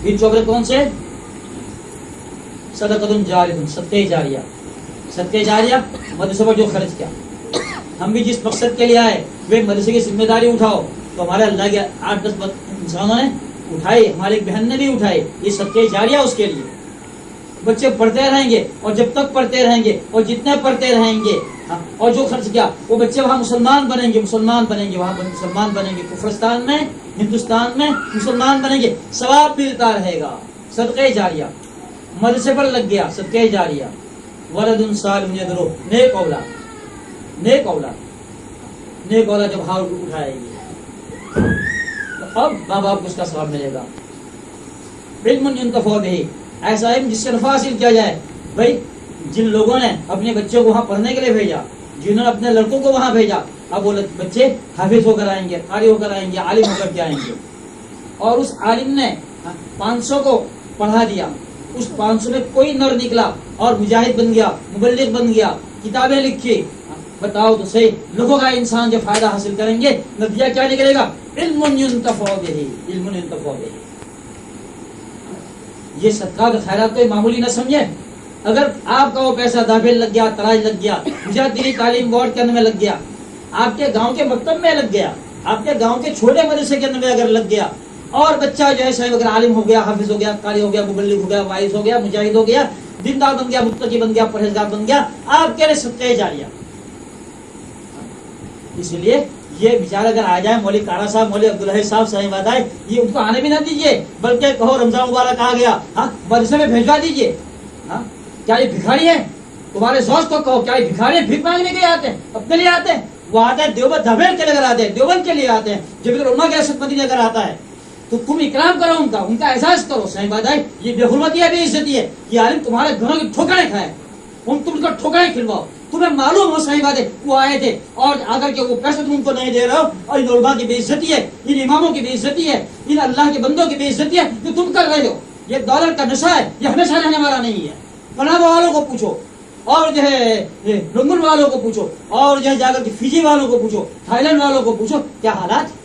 3 چوپڑے کون سے؟ صدقۃ جاریہ، صدقہ جاریہ. صدقہ جاریہ مدرسے پر جو خرچ کیا. ہم بھی جس مقصد کے لیے آئے وہ مدرسے کی ذمہ داری اٹھاؤ، تو ہمارے اللہ کے 8-10 انسانوں نے اٹھائی، ہماری ایک بہن نے بھی اٹھائی. یہ صدقہ جاریہ اس کے لیے. بچے پڑھتے رہیں گے، اور جب تک پڑھتے رہیں گے اور جتنے پڑھتے رہیں گے، اور جو خرچ کیا وہ بچے وہاں مسلمان بنیں گے، مسلمان بنیں گے، وہاں مسلمان بنیں گے. کفرستان میں، ہندوستان میں مسلمان بنیں گے، ثواب ملتا رہے گا. صدقہ جاریہ مدرسے پر لگ گیا، صدقہ جاریہ. ولد صالح یدعو، نیک اولاد، نیک اولاد، نیک اولاد جب ہاتھ اٹھائے گی تو اب ماں باپ کو اس کا ثواب ملے گا. علم ينتفع به، ایسا علم جس سے نفع حاصل کیا جائے. بھائی جن لوگوں نے اپنے بچوں کو وہاں پڑھنے کے لیے بھیجا، جنہوں نے اپنے لڑکوں کو وہاں بھیجا، اب وہ بچے حافظ ہو کر آئیں گے، قاری ہو کر آئیں گے، عالم ہو کر کے آئیں گے. اور اس عالم نے 500 کو پڑھا دیا، اس 500 میں کوئی نر نکلا اور مجاہد بن گیا، مبلغ بن گیا، کتابیں لکھی. بتاؤ تو صحیح، لوگوں کا انسان جو فائدہ حاصل کریں گے، نتیجہ کیا نکلے گا؟ علم ينتفع به، علم ينتفع به. یہ صدقات خیرات کوئی معمولی نہ سمجھے. اگر آپ کا وہ پیسہ دافع لگ گیا، تراج لگ گیا، مجاہدین تعلیم بورڈ کے اندر میں لگ گیا، آپ کے گاؤں کے مکتب میں لگ گیا، آپ کے گاؤں کے چھوٹے مدرسے کے اندر میں اگر لگ گیا، اور بچہ جو ہے صاحب اگر عالم ہو گیا، حافظ ہو گیا، قاری ہو گیا، مبلغ ہو گیا، واعظ ہو گیا، مجاہد ہو گیا، دیندار بن گیا، متقی بن گیا، پرہیزگار بن گیا، آپ کے لیے صدقہ جاریہ. اس لیے یہ بیچارہ اگر آ جائے، مولوی کارا صاحب، مولوی عبداللہ صاحب صاحب بات آئے، یہ ان کو آنے بھی نہ دیجیے، بلکہ کہو رمضان مبارک آ گیا، ہاں مدرسے میں بھیجوا دیجیے. ہاں کیا یہ بھکاری ہے؟ تمہارے دوست کو کہو، کیا یہ بھکاری ہے؟ بھیک مانگنے کے آتے ہیں، اپنے لیے آتے ہیں. وہ آتے ہیں دیوبند دھبیل کے لے آتے ہیں، دیوبند کے لیے آتے ہیں. جب علماء کے ریاست مدی اگر آتا ہے تو تم اکرام کرو، ان کا احساس کرو. صحیح بات ہے، یہ بے حرمتی ہے، بے عزتی ہے. یہ عالم تمہارے گھروں کی ٹھوکریں کھائے، تم کو ٹھوکریں کھلواؤ. تمہیں معلوم ہو صحیح بات ہے وہ آئے تھے، اور اگر کہ وہ پیسے تم ان کو نہیں دے رہے ہو، اور ان علماء کی بے عزتی ہے، ان اماموں کی بے عزتی ہے، ان اللہ کے بندوں کی بے عزتی ہے جو تم کر رہے ہو. یہ دولت کا نشہ ہے، یہ ہمیشہ رہنے والا نہیں ہے. پناہ والوں کو پوچھو، اور جو ہے لنگن والوں کو پوچھو، اور جو ہے جا کر کے فیجی والوں کو پوچھو، تھائی لینڈ والوں کو پوچھو، کیا حالات.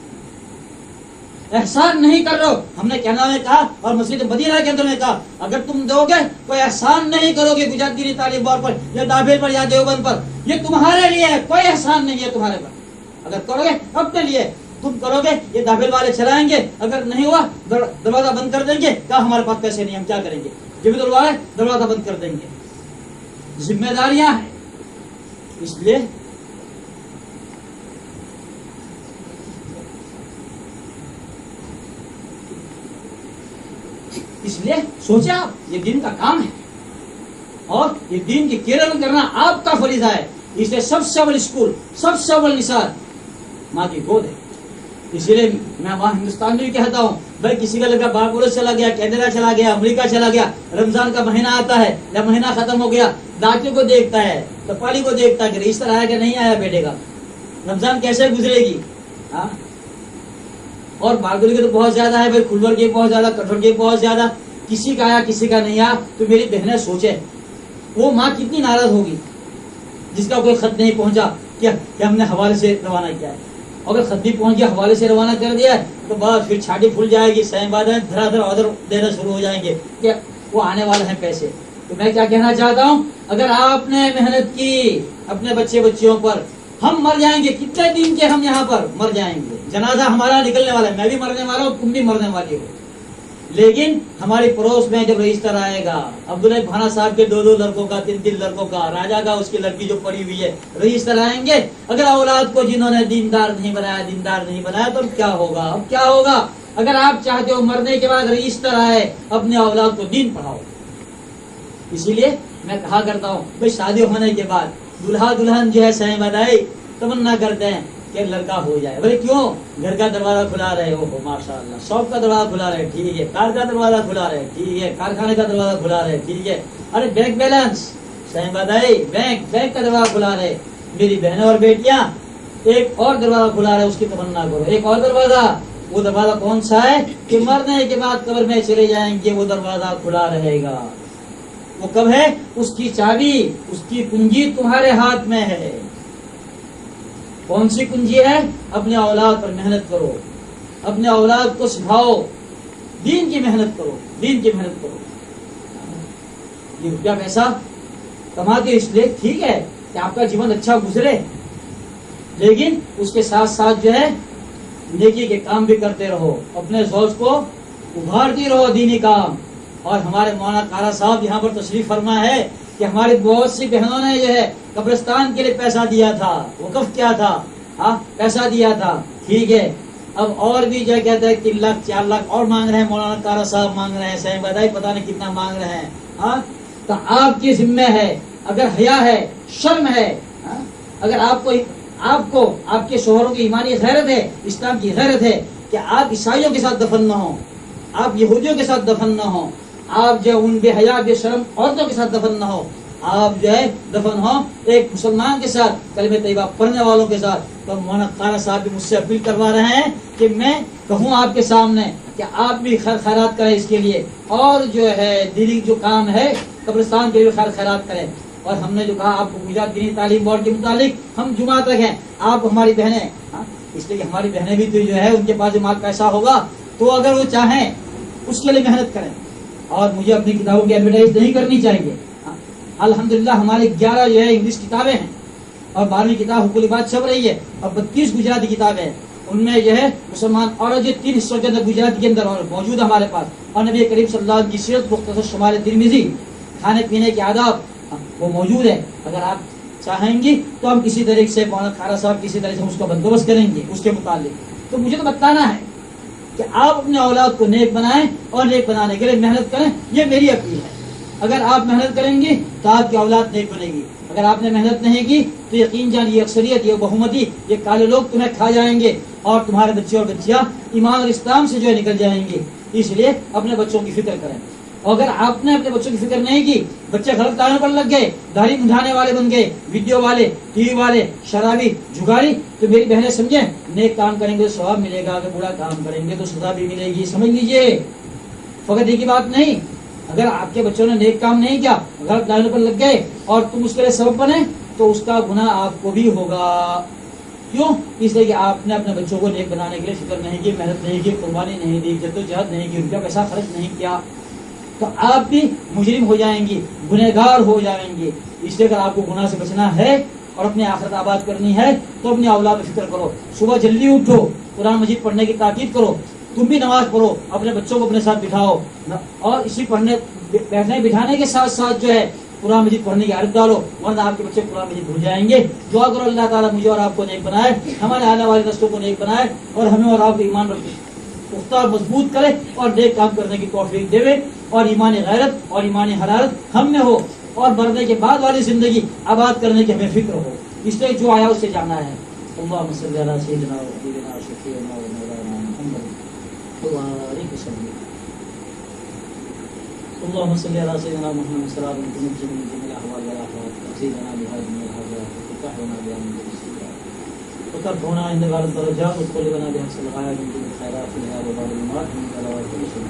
احسان نہیں کر رہے ہو. ہم نے کہنا میں کہا، اور مسجد مدینہ کے اندر میں کہا، اگر تم دو گے کوئی احسان نہیں کرو گے گجرات دینی تعلیم بورڈ پر یا دابیر پر یا دیوبند پر، یہ تمہارے لیے ہے، کوئی احسان نہیں ہے تمہارے پر. اگر کرو گے اپنے لیے تم کرو گے، یہ دابیر والے چلائیں گے، اگر نہیں ہوا دروازہ بند کر دیں گے. کہا ہمارے پاس پیسے نہیں، ہم کیا کریں گے؟ جب والے دروازہ بند کر دیں گے. ذمہ داریاں ہیں. اس لیے سوچے آپ، یہ دین کا کام ہے، اور یہ دین کی کیئر کرنا آپ کا فریضہ ہے. اس لیے سب سے اول اسکول، سب سے اول نثار ماں کی گود ہے. اسی لیے میں وہاں ہندوستان میں بھی کہتا ہوں، بھائی کسی کا لڑکا باربوڈوس چلا گیا، کینیڈا چلا گیا، امریکہ چلا گیا، رمضان کا مہینہ آتا ہے یا مہینہ ختم ہو گیا، ڈاکٹر کو دیکھتا ہے، کپالی کو دیکھتا ہے کہ رجسٹر آیا کہ نہیں آیا بیٹے کا، رمضان کیسے گزرے گی. ہاں اور بارگولی کے تو بہت زیادہ ہے بھائی، کھلور کے بہت زیادہ، کٹھور کے بہت زیادہ. کسی کا آیا کسی کا نہیں آیا. تو میری بہنیں سوچے وہ ماں کتنی ناراض ہوگی جس کا کوئی خط نہیں پہنچا کہ ہم نے حوالے سے روانہ کیا ہے. اگر خط بھی پہنچ گیا، حوالے سے روانہ کر دیا ہے، تو بس پھر چھاٹی پھول جائے گی. صحیح بات ہے، دھرا دھر آڈر دینا شروع ہو جائیں گے کہ وہ آنے والے ہیں پیسے. تو میں کیا کہنا چاہتا ہوں، اگر آپ نے محنت کی اپنے بچے بچیوں پر، ہم مر جائیں گے، کتنے دن کے ہم یہاں پر مر جائیں گے، جنازہ ہمارا نکلنے والا ہے، میں بھی مرنے والا ہوں، تم بھی مرنے والی ہو. لیکن ہماری پڑوس میں جب رجسٹر آئے گا، عبداللہ بھانا صاحب کے 2 لڑکوں کا، 3 لڑکوں کا، راجا کا اس کی لڑکی جو پڑی ہوئی ہے، رجسٹر آئیں گے. اگر اولاد کو جنہوں نے دیندار نہیں بنایا تو کیا ہوگا؟ اب کیا ہوگا؟ اگر آپ چاہتے ہو مرنے کے بعد رجسٹر آئے، اپنے اولاد کو دین پڑھاؤ. اسی لیے میں کہا کرتا ہوں، بھائی شادی ہونے کے بعد دلہا دلہن جو ہے صحیح بدائی تمنا کرتے ہیں کہ لڑکا ہو جائے. بھائی کیوں؟ گھر کا دروازہ کھلا رہے ہو، ماشاء اللہ، شاپ کا دروازہ کھلا رہے، ٹھیک ہے، کار کا دروازہ کھلا رہے، ٹھیک ہے، کارخانے کا دروازہ کھلا رہے، ٹھیک ہے. ارے بینک بیلنس صحیح بدائی، بینک کا دروازہ کھلا رہے. میری بہنیں اور بیٹیاں ایک اور دروازہ کھلا رہے، اس کی تمنا کرو. ایک اور دروازہ، وہ دروازہ کون سا ہے کہ مرنے کے بعد قبر میں چلے جائیں گے، وہ دروازہ کھلا رہے گا. وہ کب ہے؟ اس کی چابی، اس کی کنجی تمہارے ہاتھ میں ہے. کون سی کنجی ہے؟ اپنے اولاد پر محنت کرو، اپنے اولاد کو سکھاؤ، دین کی محنت کرو، دین کی محنت کرو. یہ روپیہ پیسہ کماتے اس لیے ٹھیک ہے کہ آپ کا جیون اچھا گزرے، لیکن اس کے ساتھ ساتھ جو ہے نیکی کے کام بھی کرتے رہو، اپنے زوج کو ابھارتی رہو دینی کام. اور ہمارے مولانا کارا صاحب یہاں پر تشریف فرما ہے کہ ہماری بہت سی بہنوں نے جو ہے قبرستان کے لیے پیسہ دیا تھا، وقف کیا تھا، ہاں پیسہ دیا تھا، ٹھیک ہے. اب اور بھی جو کہتے ہیں 3 لاکھ 4 لاکھ اور مانگ رہے ہیں، مولانا کارا صاحب مانگ رہے ہیں، سہیں بدائی پتہ نہیں کتنا مانگ رہے ہیں. ہاں تو آپ کی ذمہ ہے، اگر حیا ہے، شرم ہے، اگر آپ کو آپ کے شوہروں کی ایمانی غیرت ہے، اسلام کی غیرت ہے کہ آپ عیسائیوں کے ساتھ دفن نہ ہوں، آپ یہودیوں کے ساتھ دفن نہ ہوں، آپ جو ان بے حیا بے شرم عورتوں کے ساتھ دفن نہ ہو، آپ جو ہے دفن ہو ایک مسلمان کے ساتھ، کلمہ طیبہ پڑھنے والوں کے ساتھ. تو مولانا خانہ صاحب بھی مجھ سے اپیل کروا رہے ہیں کہ میں کہوں آپ کے سامنے کہ آپ بھی خیر خیرات کریں اس کے لیے، اور جو ہے دینی جو کام ہے قبرستان کے لیے خیر خیرات کریں. اور ہم نے جو کہا آپ کو گجرات دینی تعلیم بورڈ کے متعلق ہم جمعہ تک ہیں، آپ ہماری بہنیں، اس لیے ہماری بہنیں بھی تو جو ہے ان کے پاس جو مال پیسہ ہوگا تو اگر وہ چاہیں اس کے لیے محنت کریں. اور مجھے اپنی کتابوں کی ایڈورٹائز نہیں کرنی چاہیے. الحمدللہ ہمارے 11 جو ہے انگلش کتابیں ہیں اور 12ویں کتاب حقوق بات چھپ رہی ہے، اور 32 گجراتی کتابیں ہیں. ان میں جو ہے مسلمان اور جو 3 حصوں کے اندر گجراتی کے اندر اور موجود ہے ہمارے پاس. اور نبی کریم صلی اللہ علیہ وسلم کی سیرت مختصر شمال ترمذی، کھانے پینے کے آداب وہ موجود ہے. اگر آپ چاہیں گی تو ہم کسی طریقے سے مولانا کھارا صاحب کسی طرح سے اس کا بندوبست کریں گے اس کے متعلق. تو مجھے تو بتانا ہے کہ آپ اپنے اولاد کو نیک بنائیں اور نیک بنانے کے لیے محنت کریں، یہ میری اپیل ہے. اگر آپ محنت کریں گے تو آپ کی اولاد نیک بنے گی. اگر آپ نے محنت نہیں کی تو یقین جان یہ اکثریت، یہ بہومتی، یہ کالے لوگ تمہیں کھا جائیں گے اور تمہارے بچے اور بچیاں ایمان اور اسلام سے جو ہے نکل جائیں گے. اس لیے اپنے بچوں کی فکر کریں. اور اگر آپ نے اپنے بچوں کی فکر نہیں کی، بچے غلط کاموں پر لگ گئے، داڑھی مڈھانے والے بن گئے، ویڈیو والے، ٹی وی والے، شرابی، جگاری، تو میری بہنیں سمجھیں نیک کام کریں گے تو ثواب ملے گا، اگر برا کام کریں گے تو سزا بھی ملے گی. سمجھ لیجئے، فقط یہ کی بات نہیں. اگر آپ کے بچوں نے نیک کام نہیں کیا، غلط لائنوں پر لگ گئے اور تم اس کے لیے سبب بنے تو اس کا گناہ آپ کو بھی ہوگا. کیوں؟ اس لیے کہ آپ نے اپنے بچوں کو نیک بنانے کے لیے فکر نہیں کی، محنت نہیں کی، قربانی نہیں دی، جدوجہد نہیں کی، روپیہ پیسہ خرچ نہیں کیا، تو آپ بھی مجرم ہو جائیں گی، گنہگار ہو جائیں گے. اس لیے اگر آپ کو گناہ سے بچنا ہے اور اپنی آخرت آباد کرنی ہے تو اپنی اولاد میں فکر کرو. صبح جلدی اٹھو، قرآن مجید پڑھنے کی تاکید کرو، تم بھی نماز پڑھو، اپنے بچوں کو اپنے ساتھ بٹھاؤ، اور اسی پڑھنے بیٹھنے بٹھانے کے ساتھ ساتھ جو ہے قرآن مجید پڑھنے کی عادت ڈالو، ورنہ آپ کے بچے قرآن مجید بھول جائیں گے. دعا کرو اللہ تعالیٰ مجھے اور آپ کو نیک بنائے، ہمارے آنے والی نسلوں کو نیک بنائے، اور ہمیں اور آپ کو ایمان پختہ اور مضبوط کرے اور نیک کام کرنے کی توفیق دے، اور ایمان غیرت اور ایمان حرارت ہم میں ہو، اور مرنے کے بعد والی زندگی آباد کرنے کی ہمیں فکر ہو. اس لیے جو آیا اس سے جانا ہے. اللہم صلی علی سیدنا و حبیبنا شفیعنا و مولانا محمد وبارک وسلم. اللهم صل على سيدنا محمد صلى الله عليه وسلم من جميع الاحوال والاحوال تزيدنا بهذه من الحاجات وتفتحنا بها من السيئات وترفعنا عند بعض الدرجات وتقلبنا بأحسن الغايات من كل الخيرات في الحياة وبعد الممات من بلاء كل شيء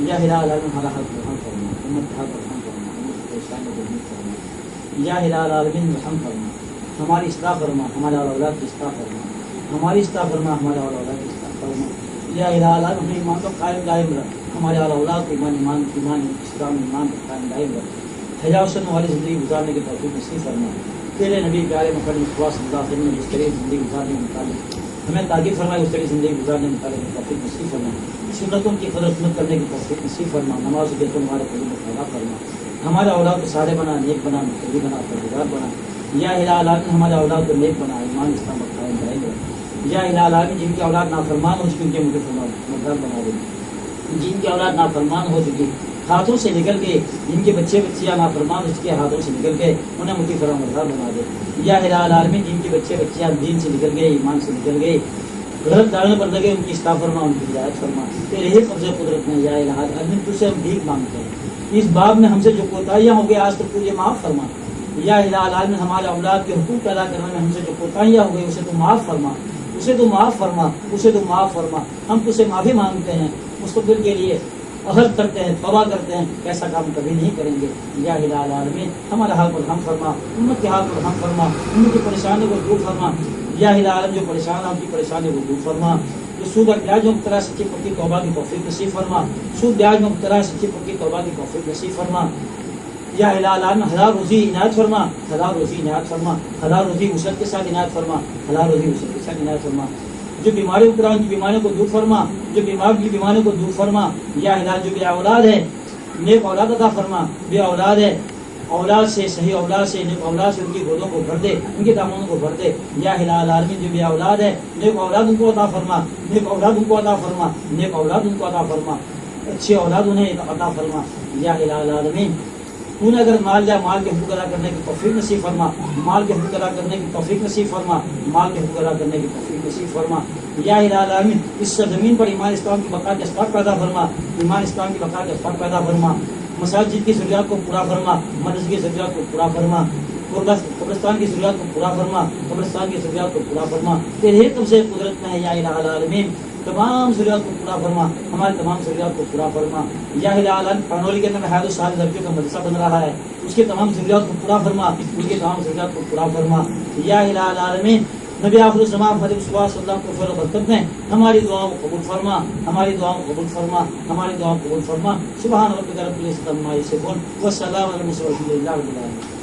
يا هلال العالمين على حق الحمد فرما امت حق الحمد فرما امت الاسلام والدين فرما یا ہلال العالمین رحم فرما، ہماری اصلاح فرما، ہمارے اولاد کی اصلاح فرما، ہماری اصلاح فرما، ہمارے اولاد کی اصلاح فرما. یا الہ العالمین ہمیں ایمان کو قائم دائم رکھ، ہمارے اولاد کو ایمان اسلام ایمان کو قائم دائم رکھ. حیا و سنت والی زندگی گزارنے کی توفیق نصیب فرما. تیرے نبی پیارے مقدم صلی اللہ علیہ وسلم جس طرح زندگی گزارنے کے متعلق ہمیں تاکید فرمائے، اس طرح زندگی گزارنے کے متعلق توفیق نصیب فرما. سنتوں کی قدر خدمت کرنے کی توفیق نصیب فرما. نماز کے تو ہمارے قلوب میں پیدا فرما. ہمارے اولاد کو صالح بنا، نیک بنا، متقی بنا، پرہیزگار بنا. یا الہ العالمین ہمارے اولاد کو نیک بنا، ایمان اسلام پر قائم دائم رکھ. یا الہ العالمین جن کی اولاد نافرمان ہو چکی ان کے مجھے مردار بنا دے. جن کی اولاد نافرمان ہو چکی ہاتھوں سے نکل گئے، جن کے بچے بچیاں نافرمان ہو چکے ہاتھوں سے نکل گئے، انہیں مٹی فرماردار بنا دے. یا الہ العالمین جن کے بچے بچیاں دین سے نکل گئے، ایمان سے نکل گئے، غلط ڈالنے پر لگے، ان کی اصلاح فرما، ان کی ہدایت فرما. تیرے ہی قبضے قدرت میں یا الہ العالمین تجھ سے ہم بھیک مانگتے ہیں. اس باب میں ہم سے جو کوتاہیاں ہو گئی آج تک تجھے معاف فرما. یا الہ العالمین ہمارے اولاد کے حقوق ادا کرنے میں ہم سے جو کوتاہیاں ہو گئی اسے تو معاف فرما، اسے تو معاف فرما، اسے تو معاف فرما. ہم تجھ سے معافی مانگتے ہیں، مستقبل کے لیے عہد کرتے ہیں، توبہ کرتے ہیں، ایسا کام کبھی نہیں کریں گے. یا الہ العالمین ہمارے حال پر ہم فرما، امت کے حال پر ہم فرما، امت کی پریشانی کو دور فرما. یا الہ عالم جو پریشان ہیں ان کی پریشانی کو دور فرما، جو سود اور بیاج میں مبتلا ہے سچی پکی توبہ کی توفیق نصیب فرما، سود بیاج میں مبتلا ہے سچی پکی توبہ کی توفیق نصیب فرما، یا الہ العالمین حلال روزی عنایت فرما، حلال روزی عنایت فرما، حلال روزی وسعت کے ساتھ عنایت فرما، حلال روزی وسعت کے ساتھ عنایت فرما، جو بیماری اکرام کی بیماریوں کو دور فرما، جو بیمار کی بیماریوں کو دور فرما، یا الہ جو بے اولاد ہے نیک اولاد عطا فرما، بے اولاد ہے اولاد سے صحیح اولاد سے نیک اولاد سے ان کی گودوں کو بھر دے، ان کے دامنوں کو بھر دے، یا الہ العالمین جو بے اولاد ہے نیک اولاد ان کو عطا فرما، نیک اولاد ان کو عطا فرما، نیک اولاد ان کو عطا فرما، اچھی اولاد انہیں عطا فرما، یا الہ العالمین تو نے اگر مال یا مال کے حقوق ادا کرنے کی توفیق نصیب فرما، مال کے حقوق ادا کرنے کی توفیق نصیب فرما، مال کے حقوق ادا کرنے کی توفیق نصیب فرما، یا الہ العالمین اس زمین پر ایمان اسلام کی بقا کے اسباب پیدا فرما، ایمان اسلام کی بقا کے اسباب پیدا فرما، مساجد کی ضروریات کو پورا فرما، مدرسے کی ضروریات کو پورا فرما، قبرستان کی ضروریات کو پورا فرما، قبرستان کی ضروریات کو پورا فرما، تیرے تم سے قدرت میں ہے یا الہ العالمین تمام ضروریات کو پورا فرما، ہماری تمام ضروریات کو پورا فرما، یا الہ العالمین پانولی کے اندر حیات الصالح لڑکیوں کا مدرسہ بن رہا ہے اس کے تمام ضروریات کو پورا فرما، اس کے تمام ضروریات کو پورا فرما، یا الہ العالمین نبی آخر الزمان محمد صلی اللہ علیہ وسلم کو فضل و برکت میں ہماری دعاؤں کو قبول فرما، ہماری دعاؤں کو قبول فرما، ہماری دعاؤں کو قبول فرما، سبحان ربک رب العزت عما یصفون والسلام علی المرسلین والحمد للہ رب العالمین۔